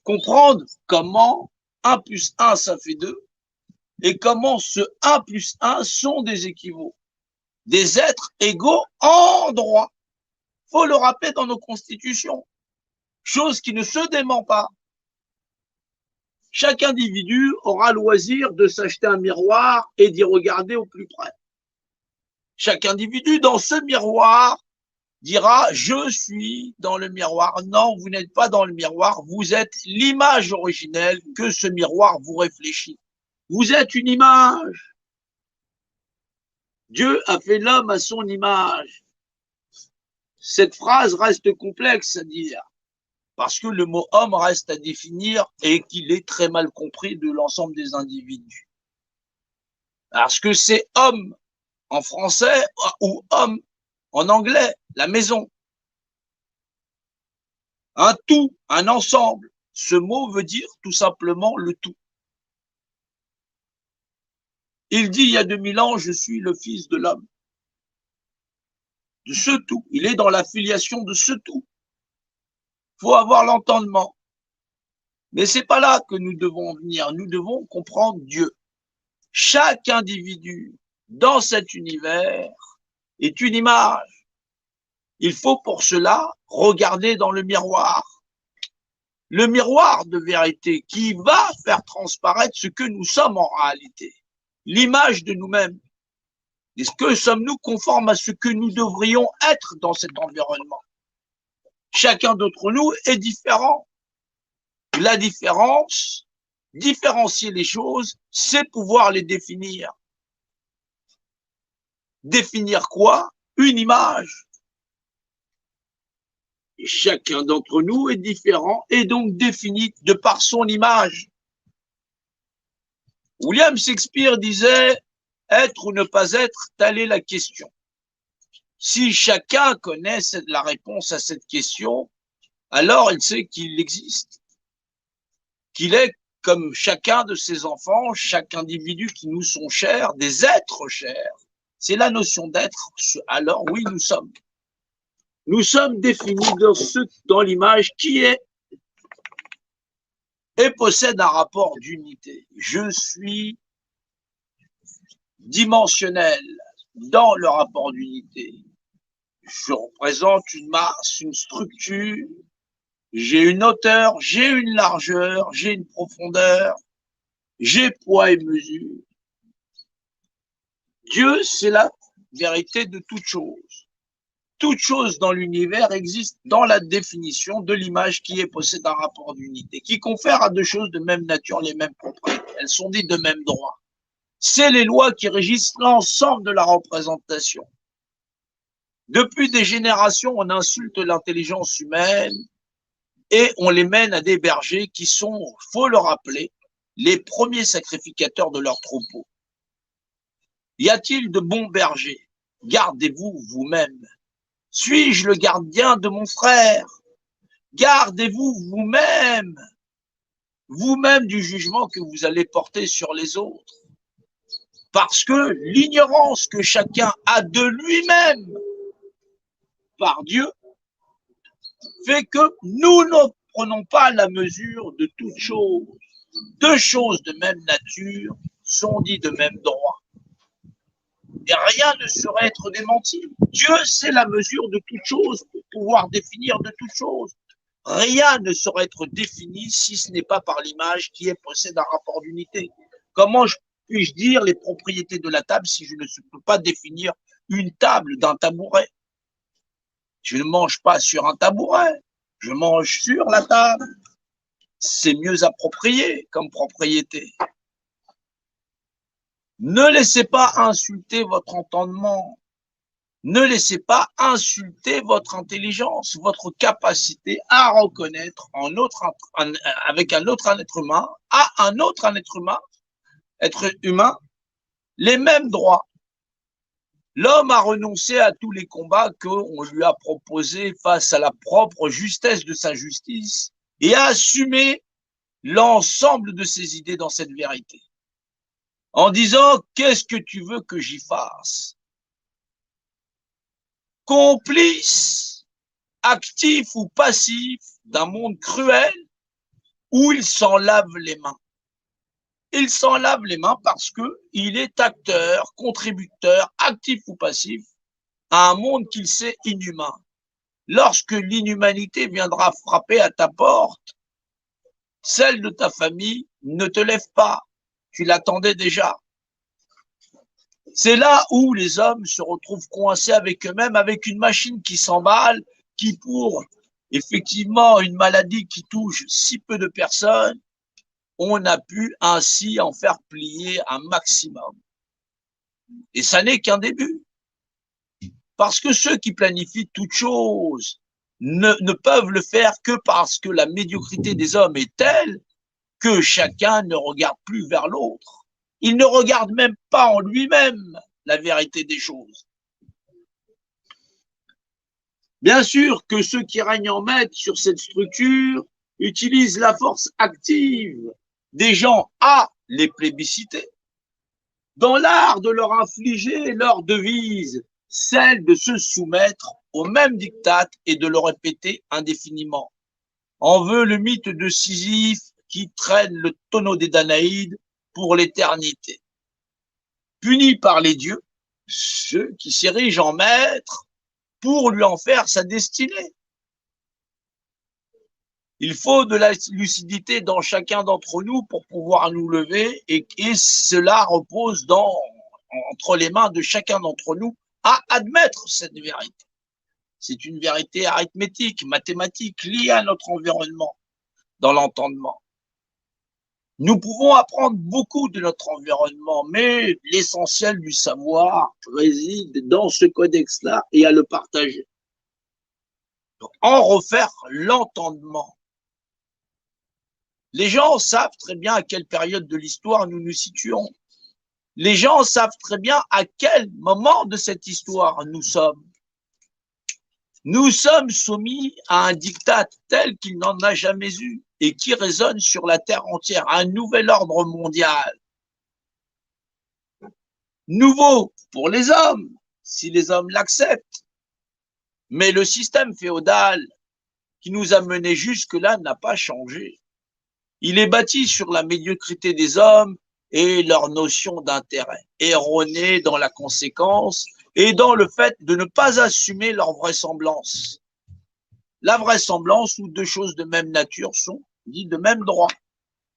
comprendre comment 1 plus 1, ça fait 2, et comment ce 1 plus 1 sont des équivaux, des êtres égaux en droit. Faut le rappeler dans nos constitutions, chose qui ne se dément pas. Chaque individu aura loisir de s'acheter un miroir et d'y regarder au plus près. Chaque individu dans ce miroir dira « Je suis dans le miroir ». Non, vous n'êtes pas dans le miroir, vous êtes l'image originelle que ce miroir vous réfléchit. Vous êtes une image. Dieu a fait l'homme à son image. Cette phrase reste complexe à dire, parce que le mot homme reste à définir et qu'il est très mal compris de l'ensemble des individus. Parce que c'est homme en français ou homme en anglais, la maison. Un tout, un ensemble. Ce mot veut dire tout simplement le tout. Il dit il y a 2000 ans, je suis le fils de l'homme. De ce tout. Il est dans la filiation de ce tout. Il faut avoir l'entendement. Mais c'est pas là que nous devons venir. Nous devons comprendre Dieu. Chaque individu dans cet univers est une image. Il faut pour cela regarder dans le miroir de vérité qui va faire transparaître ce que nous sommes en réalité, l'image de nous-mêmes. Est-ce que sommes-nous conformes à ce que nous devrions être dans cet environnement? Chacun d'entre nous est différent. La différence, différencier les choses, c'est pouvoir les définir. Définir quoi? Une image. Et chacun d'entre nous est différent et donc défini de par son image. William Shakespeare disait « Être ou ne pas être, telle est la question ». Si chacun connaît la réponse à cette question, alors il sait qu'il existe, qu'il est comme chacun de ses enfants, chaque individu qui nous sont chers, des êtres chers. C'est la notion d'être, alors oui, nous sommes. Nous sommes définis dans l'image qui est et possède un rapport d'unité. Je suis dimensionnel dans le rapport d'unité. Je représente une masse, une structure, j'ai une hauteur, j'ai une largeur, j'ai une profondeur, j'ai poids et mesure. Dieu, c'est la vérité de toute chose. Toute chose dans l'univers existe dans la définition de l'image qui possède un rapport d'unité, qui confère à deux choses de même nature les mêmes propriétés. Elles sont dites de même droit. C'est les lois qui régissent l'ensemble de la représentation. Depuis des générations, on insulte l'intelligence humaine et on les mène à des bergers qui sont, faut le rappeler, les premiers sacrificateurs de leurs troupeaux. Y a-t-il de bons bergers? Gardez-vous vous-même. Suis-je le gardien de mon frère? Gardez-vous vous-même, vous-même du jugement que vous allez porter sur les autres. Parce que l'ignorance que chacun a de lui-même par Dieu fait que nous ne prenons pas la mesure de toute chose. Deux choses de même nature sont dites de même droit. Et rien ne saurait être démenti. Dieu, c'est la mesure de toute chose pour pouvoir définir de toute chose. Rien ne saurait être défini si ce n'est pas par l'image qui possède un rapport d'unité. Comment puis-je dire les propriétés de la table si je ne peux pas définir une table d'un tabouret? Je ne mange pas sur un tabouret, je mange sur la table. C'est mieux approprié comme propriété. Ne laissez pas insulter votre entendement. Ne laissez pas insulter votre intelligence, votre capacité à reconnaître avec un autre être humain, être humain, les mêmes droits. L'homme a renoncé à tous les combats qu'on lui a proposés face à la propre justesse de sa justice et a assumé l'ensemble de ses idées dans cette vérité. En disant, qu'est-ce que tu veux que j'y fasse? Complice, actif ou passif d'un monde cruel où il s'en lave les mains. Il s'en lave les mains parce qu'il est acteur, contributeur, actif ou passif à un monde qu'il sait inhumain. Lorsque l'inhumanité viendra frapper à ta porte, celle de ta famille, ne te lève pas. Tu l'attendais déjà. C'est là où les hommes se retrouvent coincés avec eux-mêmes, avec une machine qui s'emballe, qui pour effectivement une maladie qui touche si peu de personnes, on a pu ainsi en faire plier un maximum. Et ça n'est qu'un début. Parce que ceux qui planifient toute chose ne peuvent le faire que parce que la médiocrité des hommes est telle que chacun ne regarde plus vers l'autre. Il ne regarde même pas en lui-même la vérité des choses. Bien sûr que ceux qui règnent en maître sur cette structure utilisent la force active des gens à les plébisciter, dans l'art de leur infliger leur devise, celle de se soumettre au même diktat et de le répéter indéfiniment. On veut le mythe de Sisyphe qui traîne le tonneau des Danaïdes pour l'éternité. Punis par les dieux, ceux qui s'érigent en maîtres pour lui en faire sa destinée. Il faut de la lucidité dans chacun d'entre nous pour pouvoir nous lever et cela repose entre les mains de chacun d'entre nous à admettre cette vérité. C'est une vérité arithmétique, mathématique, liée à notre environnement, dans l'entendement. Nous pouvons apprendre beaucoup de notre environnement, mais l'essentiel du savoir réside dans ce codex-là et à le partager. Donc, en refaire l'entendement. Les gens savent très bien à quelle période de l'histoire nous nous situons. Les gens savent très bien à quel moment de cette histoire nous sommes. Nous sommes soumis à un diktat tel qu'il n'en a jamais eu et qui résonne sur la terre entière, un nouvel ordre mondial. Nouveau pour les hommes, si les hommes l'acceptent. Mais le système féodal qui nous a menés jusque-là n'a pas changé. Il est bâti sur la médiocrité des hommes et leur notion d'intérêt, erronée dans la conséquence et dans le fait de ne pas assumer leur vraisemblance. La vraisemblance où deux choses de même nature sont dites de même droit.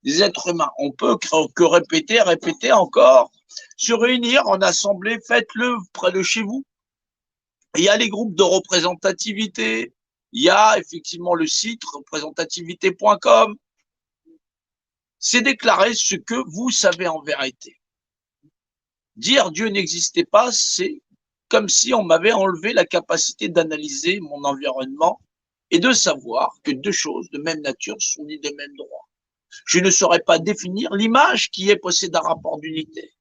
Des êtres humains, on peut que répéter encore, se réunir en assemblée, faites-le près de chez vous. Il y a les groupes de représentativité, il y a effectivement le site représentativité.com. C'est déclarer ce que vous savez en vérité. Dire Dieu n'existait pas, c'est comme si on m'avait enlevé la capacité d'analyser mon environnement et de savoir que deux choses de même nature sont dites de même droit. Je ne saurais pas définir l'image qui possède un rapport d'unité.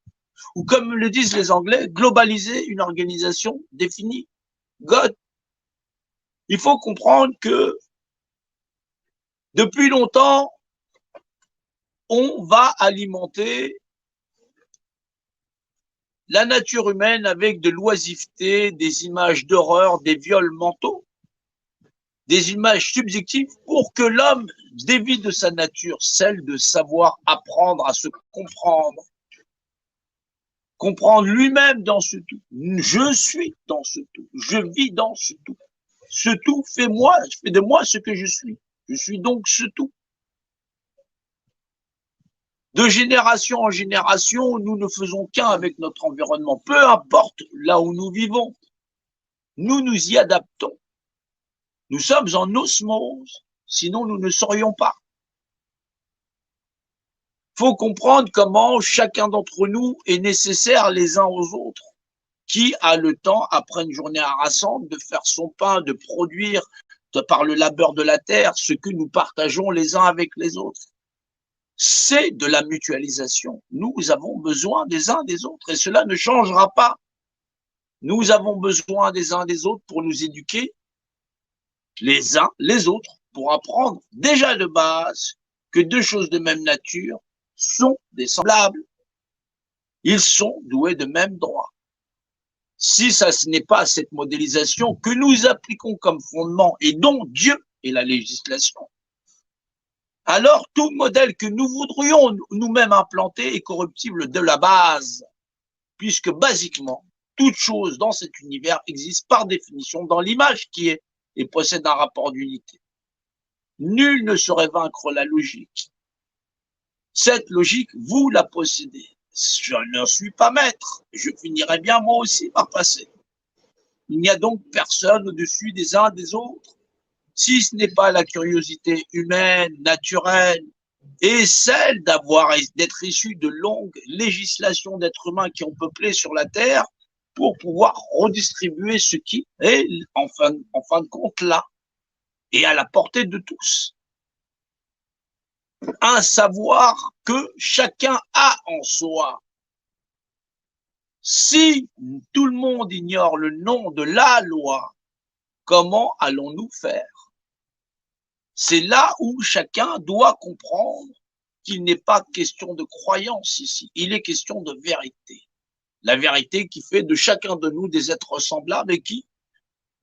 Ou comme le disent les Anglais, globaliser une organisation définie. God. Il faut comprendre que depuis longtemps, on va alimenter la nature humaine avec de l'oisiveté, des images d'horreur, des viols mentaux, des images subjectives pour que l'homme dévie de sa nature, celle de savoir apprendre à se comprendre, comprendre lui-même dans ce tout. Je suis dans ce tout, je vis dans ce tout. Ce tout fait de moi ce que je suis. Je suis donc ce tout. De génération en génération, nous ne faisons qu'un avec notre environnement. Peu importe là où nous vivons, nous nous y adaptons. Nous sommes en osmose, sinon nous ne serions pas. Il faut comprendre comment chacun d'entre nous est nécessaire les uns aux autres. Qui a le temps, après une journée harassante, de faire son pain, de produire par le labeur de la terre ce que nous partageons les uns avec les autres? C'est de la mutualisation. Nous avons besoin des uns des autres et cela ne changera pas. Nous avons besoin des uns des autres pour nous éduquer, les uns les autres, pour apprendre déjà de base que deux choses de même nature sont des semblables. Ils sont doués de mêmes droits. Si ce n'est pas cette modélisation que nous appliquons comme fondement et dont Dieu est la législation, alors tout modèle que nous voudrions nous-mêmes implanter est corruptible de la base, puisque basiquement, toute chose dans cet univers existe par définition dans l'image qui est et possède un rapport d'unité. Nul ne saurait vaincre la logique. Cette logique, vous la possédez. Je n'en suis pas maître. Je finirai bien moi aussi par passer. Il n'y a donc personne au-dessus des uns des autres. Si ce n'est pas la curiosité humaine, naturelle, et celle d'être issu de longues législations d'êtres humains qui ont peuplé sur la Terre pour pouvoir redistribuer ce qui est, en fin de compte, là, et à la portée de tous. Un savoir que chacun a en soi. Si tout le monde ignore le nom de la loi, comment allons-nous faire? C'est là où chacun doit comprendre qu'il n'est pas question de croyance ici, il est question de vérité. La vérité qui fait de chacun de nous des êtres semblables et qui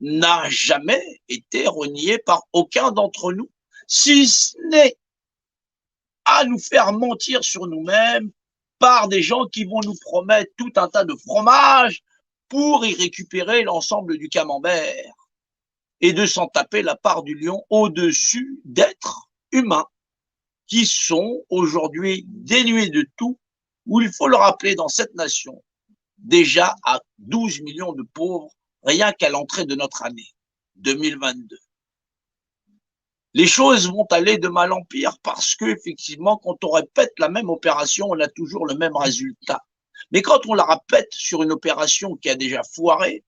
n'a jamais été reniée par aucun d'entre nous, si ce n'est à nous faire mentir sur nous-mêmes par des gens qui vont nous promettre tout un tas de fromages pour y récupérer l'ensemble du camembert et de s'en taper la part du lion au-dessus d'êtres humains qui sont aujourd'hui dénués de tout, où il faut le rappeler dans cette nation, déjà à 12 millions de pauvres, rien qu'à l'entrée de notre année 2022. Les choses vont aller de mal en pire parce que, effectivement, quand on répète la même opération, on a toujours le même résultat. Mais quand on la répète sur une opération qui a déjà foiré,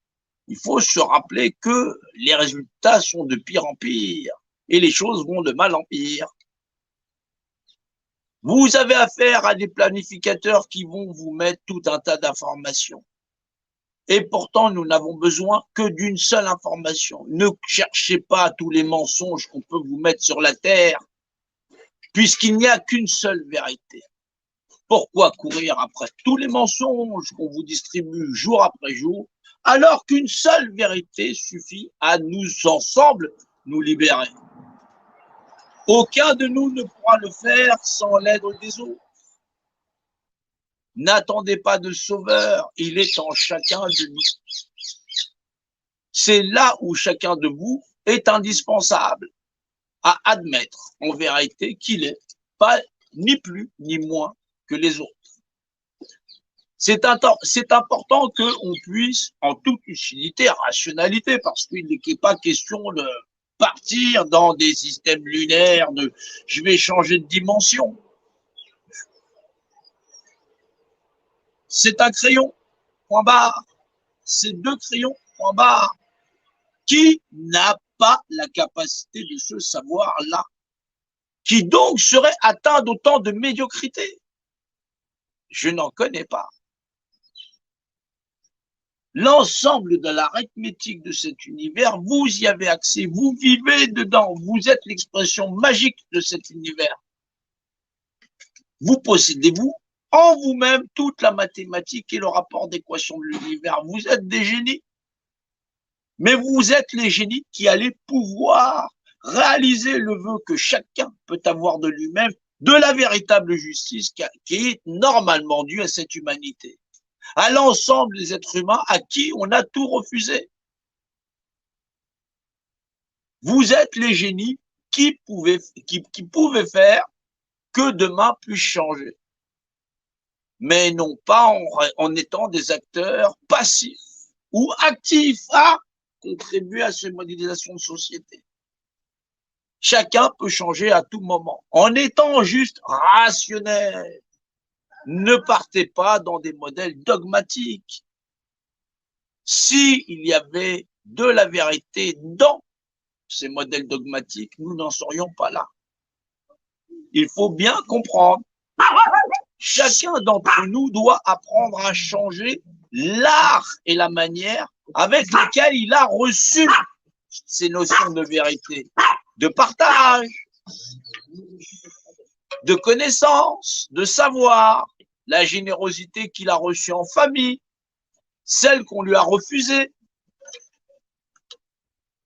il faut se rappeler que les résultats sont de pire en pire et les choses vont de mal en pire. Vous avez affaire à des planificateurs qui vont vous mettre tout un tas d'informations. Et pourtant, nous n'avons besoin que d'une seule information. Ne cherchez pas tous les mensonges qu'on peut vous mettre sur la terre, puisqu'il n'y a qu'une seule vérité. Pourquoi courir après tous les mensonges qu'on vous distribue jour après jour, alors qu'une seule vérité suffit à nous ensemble nous libérer? Aucun de nous ne pourra le faire sans l'aide des autres. N'attendez pas de sauveur, il est en chacun de nous. C'est là où chacun de vous est indispensable à admettre en vérité qu'il est pas ni plus ni moins que les autres. C'est important qu'on puisse, en toute lucidité, rationalité, parce qu'il n'est pas question de partir dans des systèmes lunaires, de je vais changer de dimension. C'est un crayon, point barre. C'est deux crayons, point barre. Qui n'a pas la capacité de ce savoir-là? Qui donc serait atteint d'autant de médiocrité? Je n'en connais pas. L'ensemble de l'arithmétique de cet univers, vous y avez accès, vous vivez dedans, vous êtes l'expression magique de cet univers. Vous possédez-vous en vous-même toute la mathématique et le rapport d'équation de l'univers. Vous êtes des génies. Mais vous êtes les génies qui allez pouvoir réaliser le vœu que chacun peut avoir de lui-même, de la véritable justice qui est normalement due à cette humanité, à l'ensemble des êtres humains à qui on a tout refusé. Vous êtes les génies qui pouvaient faire que demain puisse changer. Mais non pas en étant des acteurs passifs ou actifs à contribuer à cette modélisation de société. Chacun peut changer à tout moment, en étant juste rationnel. Ne partez pas dans des modèles dogmatiques. S'il y avait de la vérité dans ces modèles dogmatiques, nous n'en serions pas là. Il faut bien comprendre. Chacun d'entre nous doit apprendre à changer l'art et la manière avec lesquels il a reçu ces notions de vérité, de partage, de connaissance, de savoir, la générosité qu'il a reçue en famille, celle qu'on lui a refusée.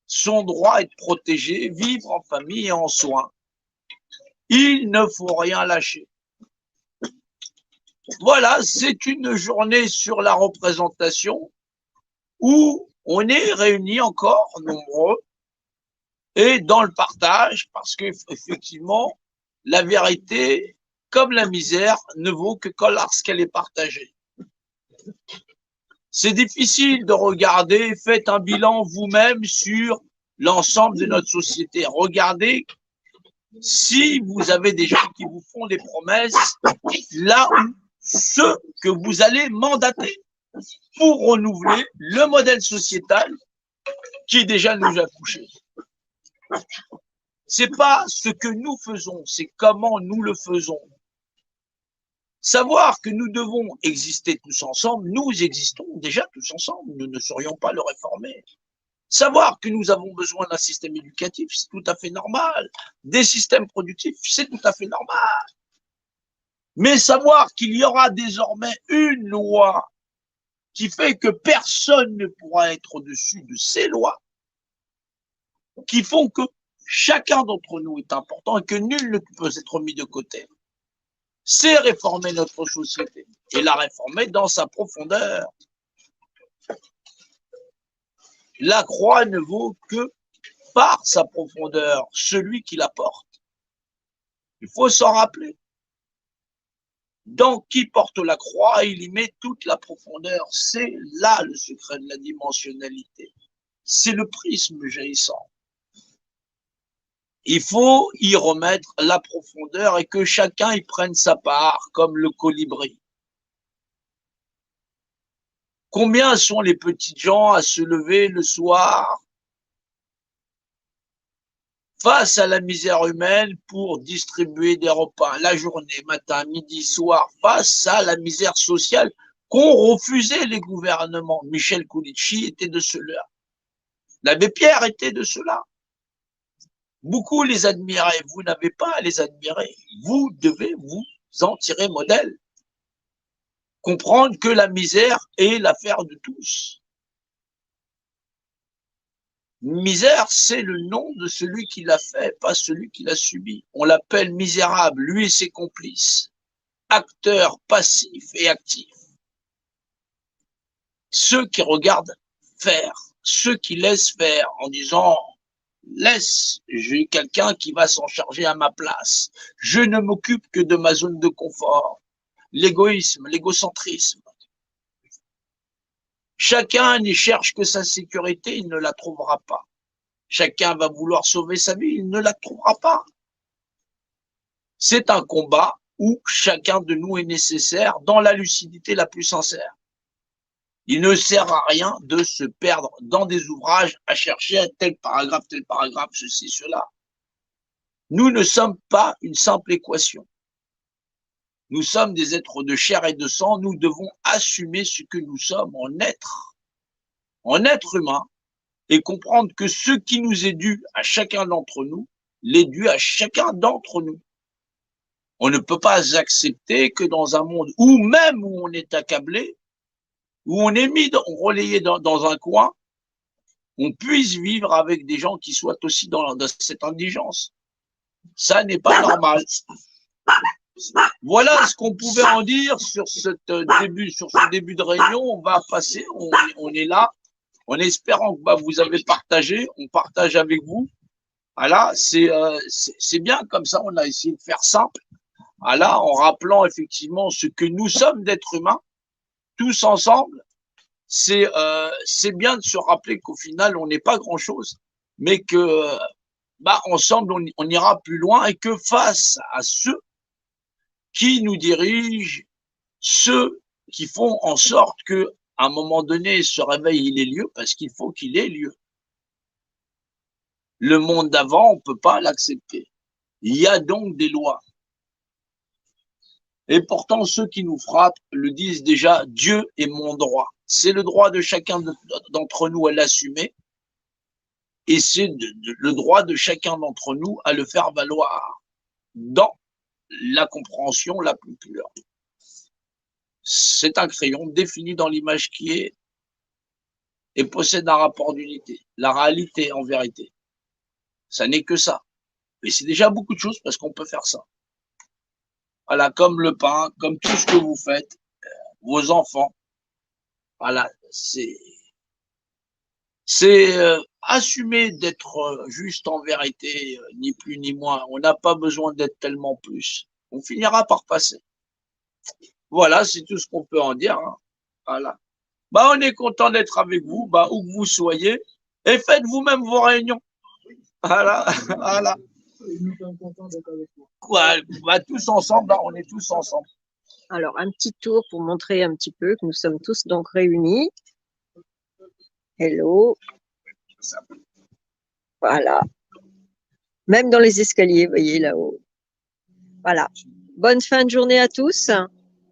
Son droit est protégé, vivre en famille et en soins. Il ne faut rien lâcher. Voilà, c'est une journée sur la représentation où on est réunis encore nombreux et dans le partage, parce qu'effectivement, la vérité, comme la misère, ne vaut que lorsqu'elle est partagée. C'est difficile de regarder, faites un bilan vous-même sur l'ensemble de notre société. Regardez si vous avez des gens qui vous font des promesses, là où ceux que vous allez mandater pour renouveler le modèle sociétal qui déjà nous a couchés. C'est pas ce que nous faisons, c'est comment nous le faisons. Savoir que nous devons exister tous ensemble, nous existons déjà tous ensemble, nous ne saurions pas le réformer. Savoir que nous avons besoin d'un système éducatif, c'est tout à fait normal. Des systèmes productifs, c'est tout à fait normal. Mais savoir qu'il y aura désormais une loi qui fait que personne ne pourra être au-dessus de ces lois, qui font que chacun d'entre nous est important et que nul ne peut être mis de côté, c'est réformer notre société et la réformer dans sa profondeur. La croix ne vaut que par sa profondeur, celui qui la porte. Il faut s'en rappeler. Dans qui porte la croix, il y met toute la profondeur. C'est là le secret de la dimensionnalité. C'est le prisme jaillissant. Il faut y remettre la profondeur et que chacun y prenne sa part, comme le colibri. Combien sont les petits gens à se lever le soir face à la misère humaine pour distribuer des repas la journée, matin, midi, soir, face à la misère sociale qu'ont refusé les gouvernements. Michel Coulitchi était de ceux-là. L'abbé Pierre était de ceux-là. Beaucoup les admiraient. Vous n'avez pas à les admirer. Vous devez vous en tirer modèle. Comprendre que la misère est l'affaire de tous. Misère, c'est le nom de celui qui l'a fait, pas celui qui l'a subi. On l'appelle misérable, lui et ses complices. Acteurs passifs et actifs. Ceux qui regardent faire, ceux qui laissent faire en disant « laisse, j'ai quelqu'un qui va s'en charger à ma place. Je ne m'occupe que de ma zone de confort. » L'égoïsme, l'égocentrisme. Chacun n'y cherche que sa sécurité, il ne la trouvera pas. Chacun va vouloir sauver sa vie, il ne la trouvera pas. C'est un combat où chacun de nous est nécessaire dans la lucidité la plus sincère. Il ne sert à rien de se perdre dans des ouvrages à chercher tel paragraphe, ceci, cela. Nous ne sommes pas une simple équation. Nous sommes des êtres de chair et de sang, nous devons assumer ce que nous sommes en être humain, et comprendre que ce qui nous est dû à chacun d'entre nous, l'est dû à chacun d'entre nous. On ne peut pas accepter que dans un monde où même où on est accablé, où on est relayé dans un coin, on puisse vivre avec des gens qui soient aussi dans cette indigence. Ça n'est pas normal. Voilà ce qu'on pouvait en dire sur ce début de réunion. On va passer, on est là, en espérant que vous avez partagé, on partage avec vous. Voilà, c'est bien comme ça, on a essayé de faire simple. Voilà, en rappelant effectivement ce que nous sommes d'êtres humains, tous ensemble. C'est bien de se rappeler qu'au final, on n'est pas grand-chose, mais que bah, ensemble, on ira plus loin et que face à ceux qui nous dirigent, ceux qui font en sorte que à un moment donné, ce réveil, il ait lieu, parce qu'il faut qu'il ait lieu. Le monde d'avant, on ne peut pas l'accepter. Il y a donc des lois. Et pourtant, ceux qui nous frappent le disent déjà, Dieu est mon droit. C'est le droit de chacun d'entre nous à l'assumer, et c'est le droit de chacun d'entre nous à le faire valoir dans la compréhension la plus pure. C'est un crayon défini dans l'image qui est et possède un rapport d'unité. La réalité, en vérité, ça n'est que ça. Mais c'est déjà beaucoup de choses parce qu'on peut faire ça. Voilà, comme le pain, comme tout ce que vous faites, vos enfants. Voilà, c'est assumer d'être juste en vérité, ni plus ni moins. On n'a pas besoin d'être tellement plus. On finira par passer. Voilà, c'est tout ce qu'on peut en dire. Hein. Voilà. Bah, on est content d'être avec vous, bah, où que vous soyez, et faites vous-même vos réunions. Voilà, voilà. Nous sommes contents d'être avec vous. Quoi, bah, tous ensemble, bah, on est tous ensemble. Alors, un petit tour pour montrer un petit peu que nous sommes tous donc réunis. Hello. Voilà. Même dans les escaliers, vous voyez là-haut. Voilà. Bonne fin de journée à tous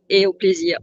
et au plaisir.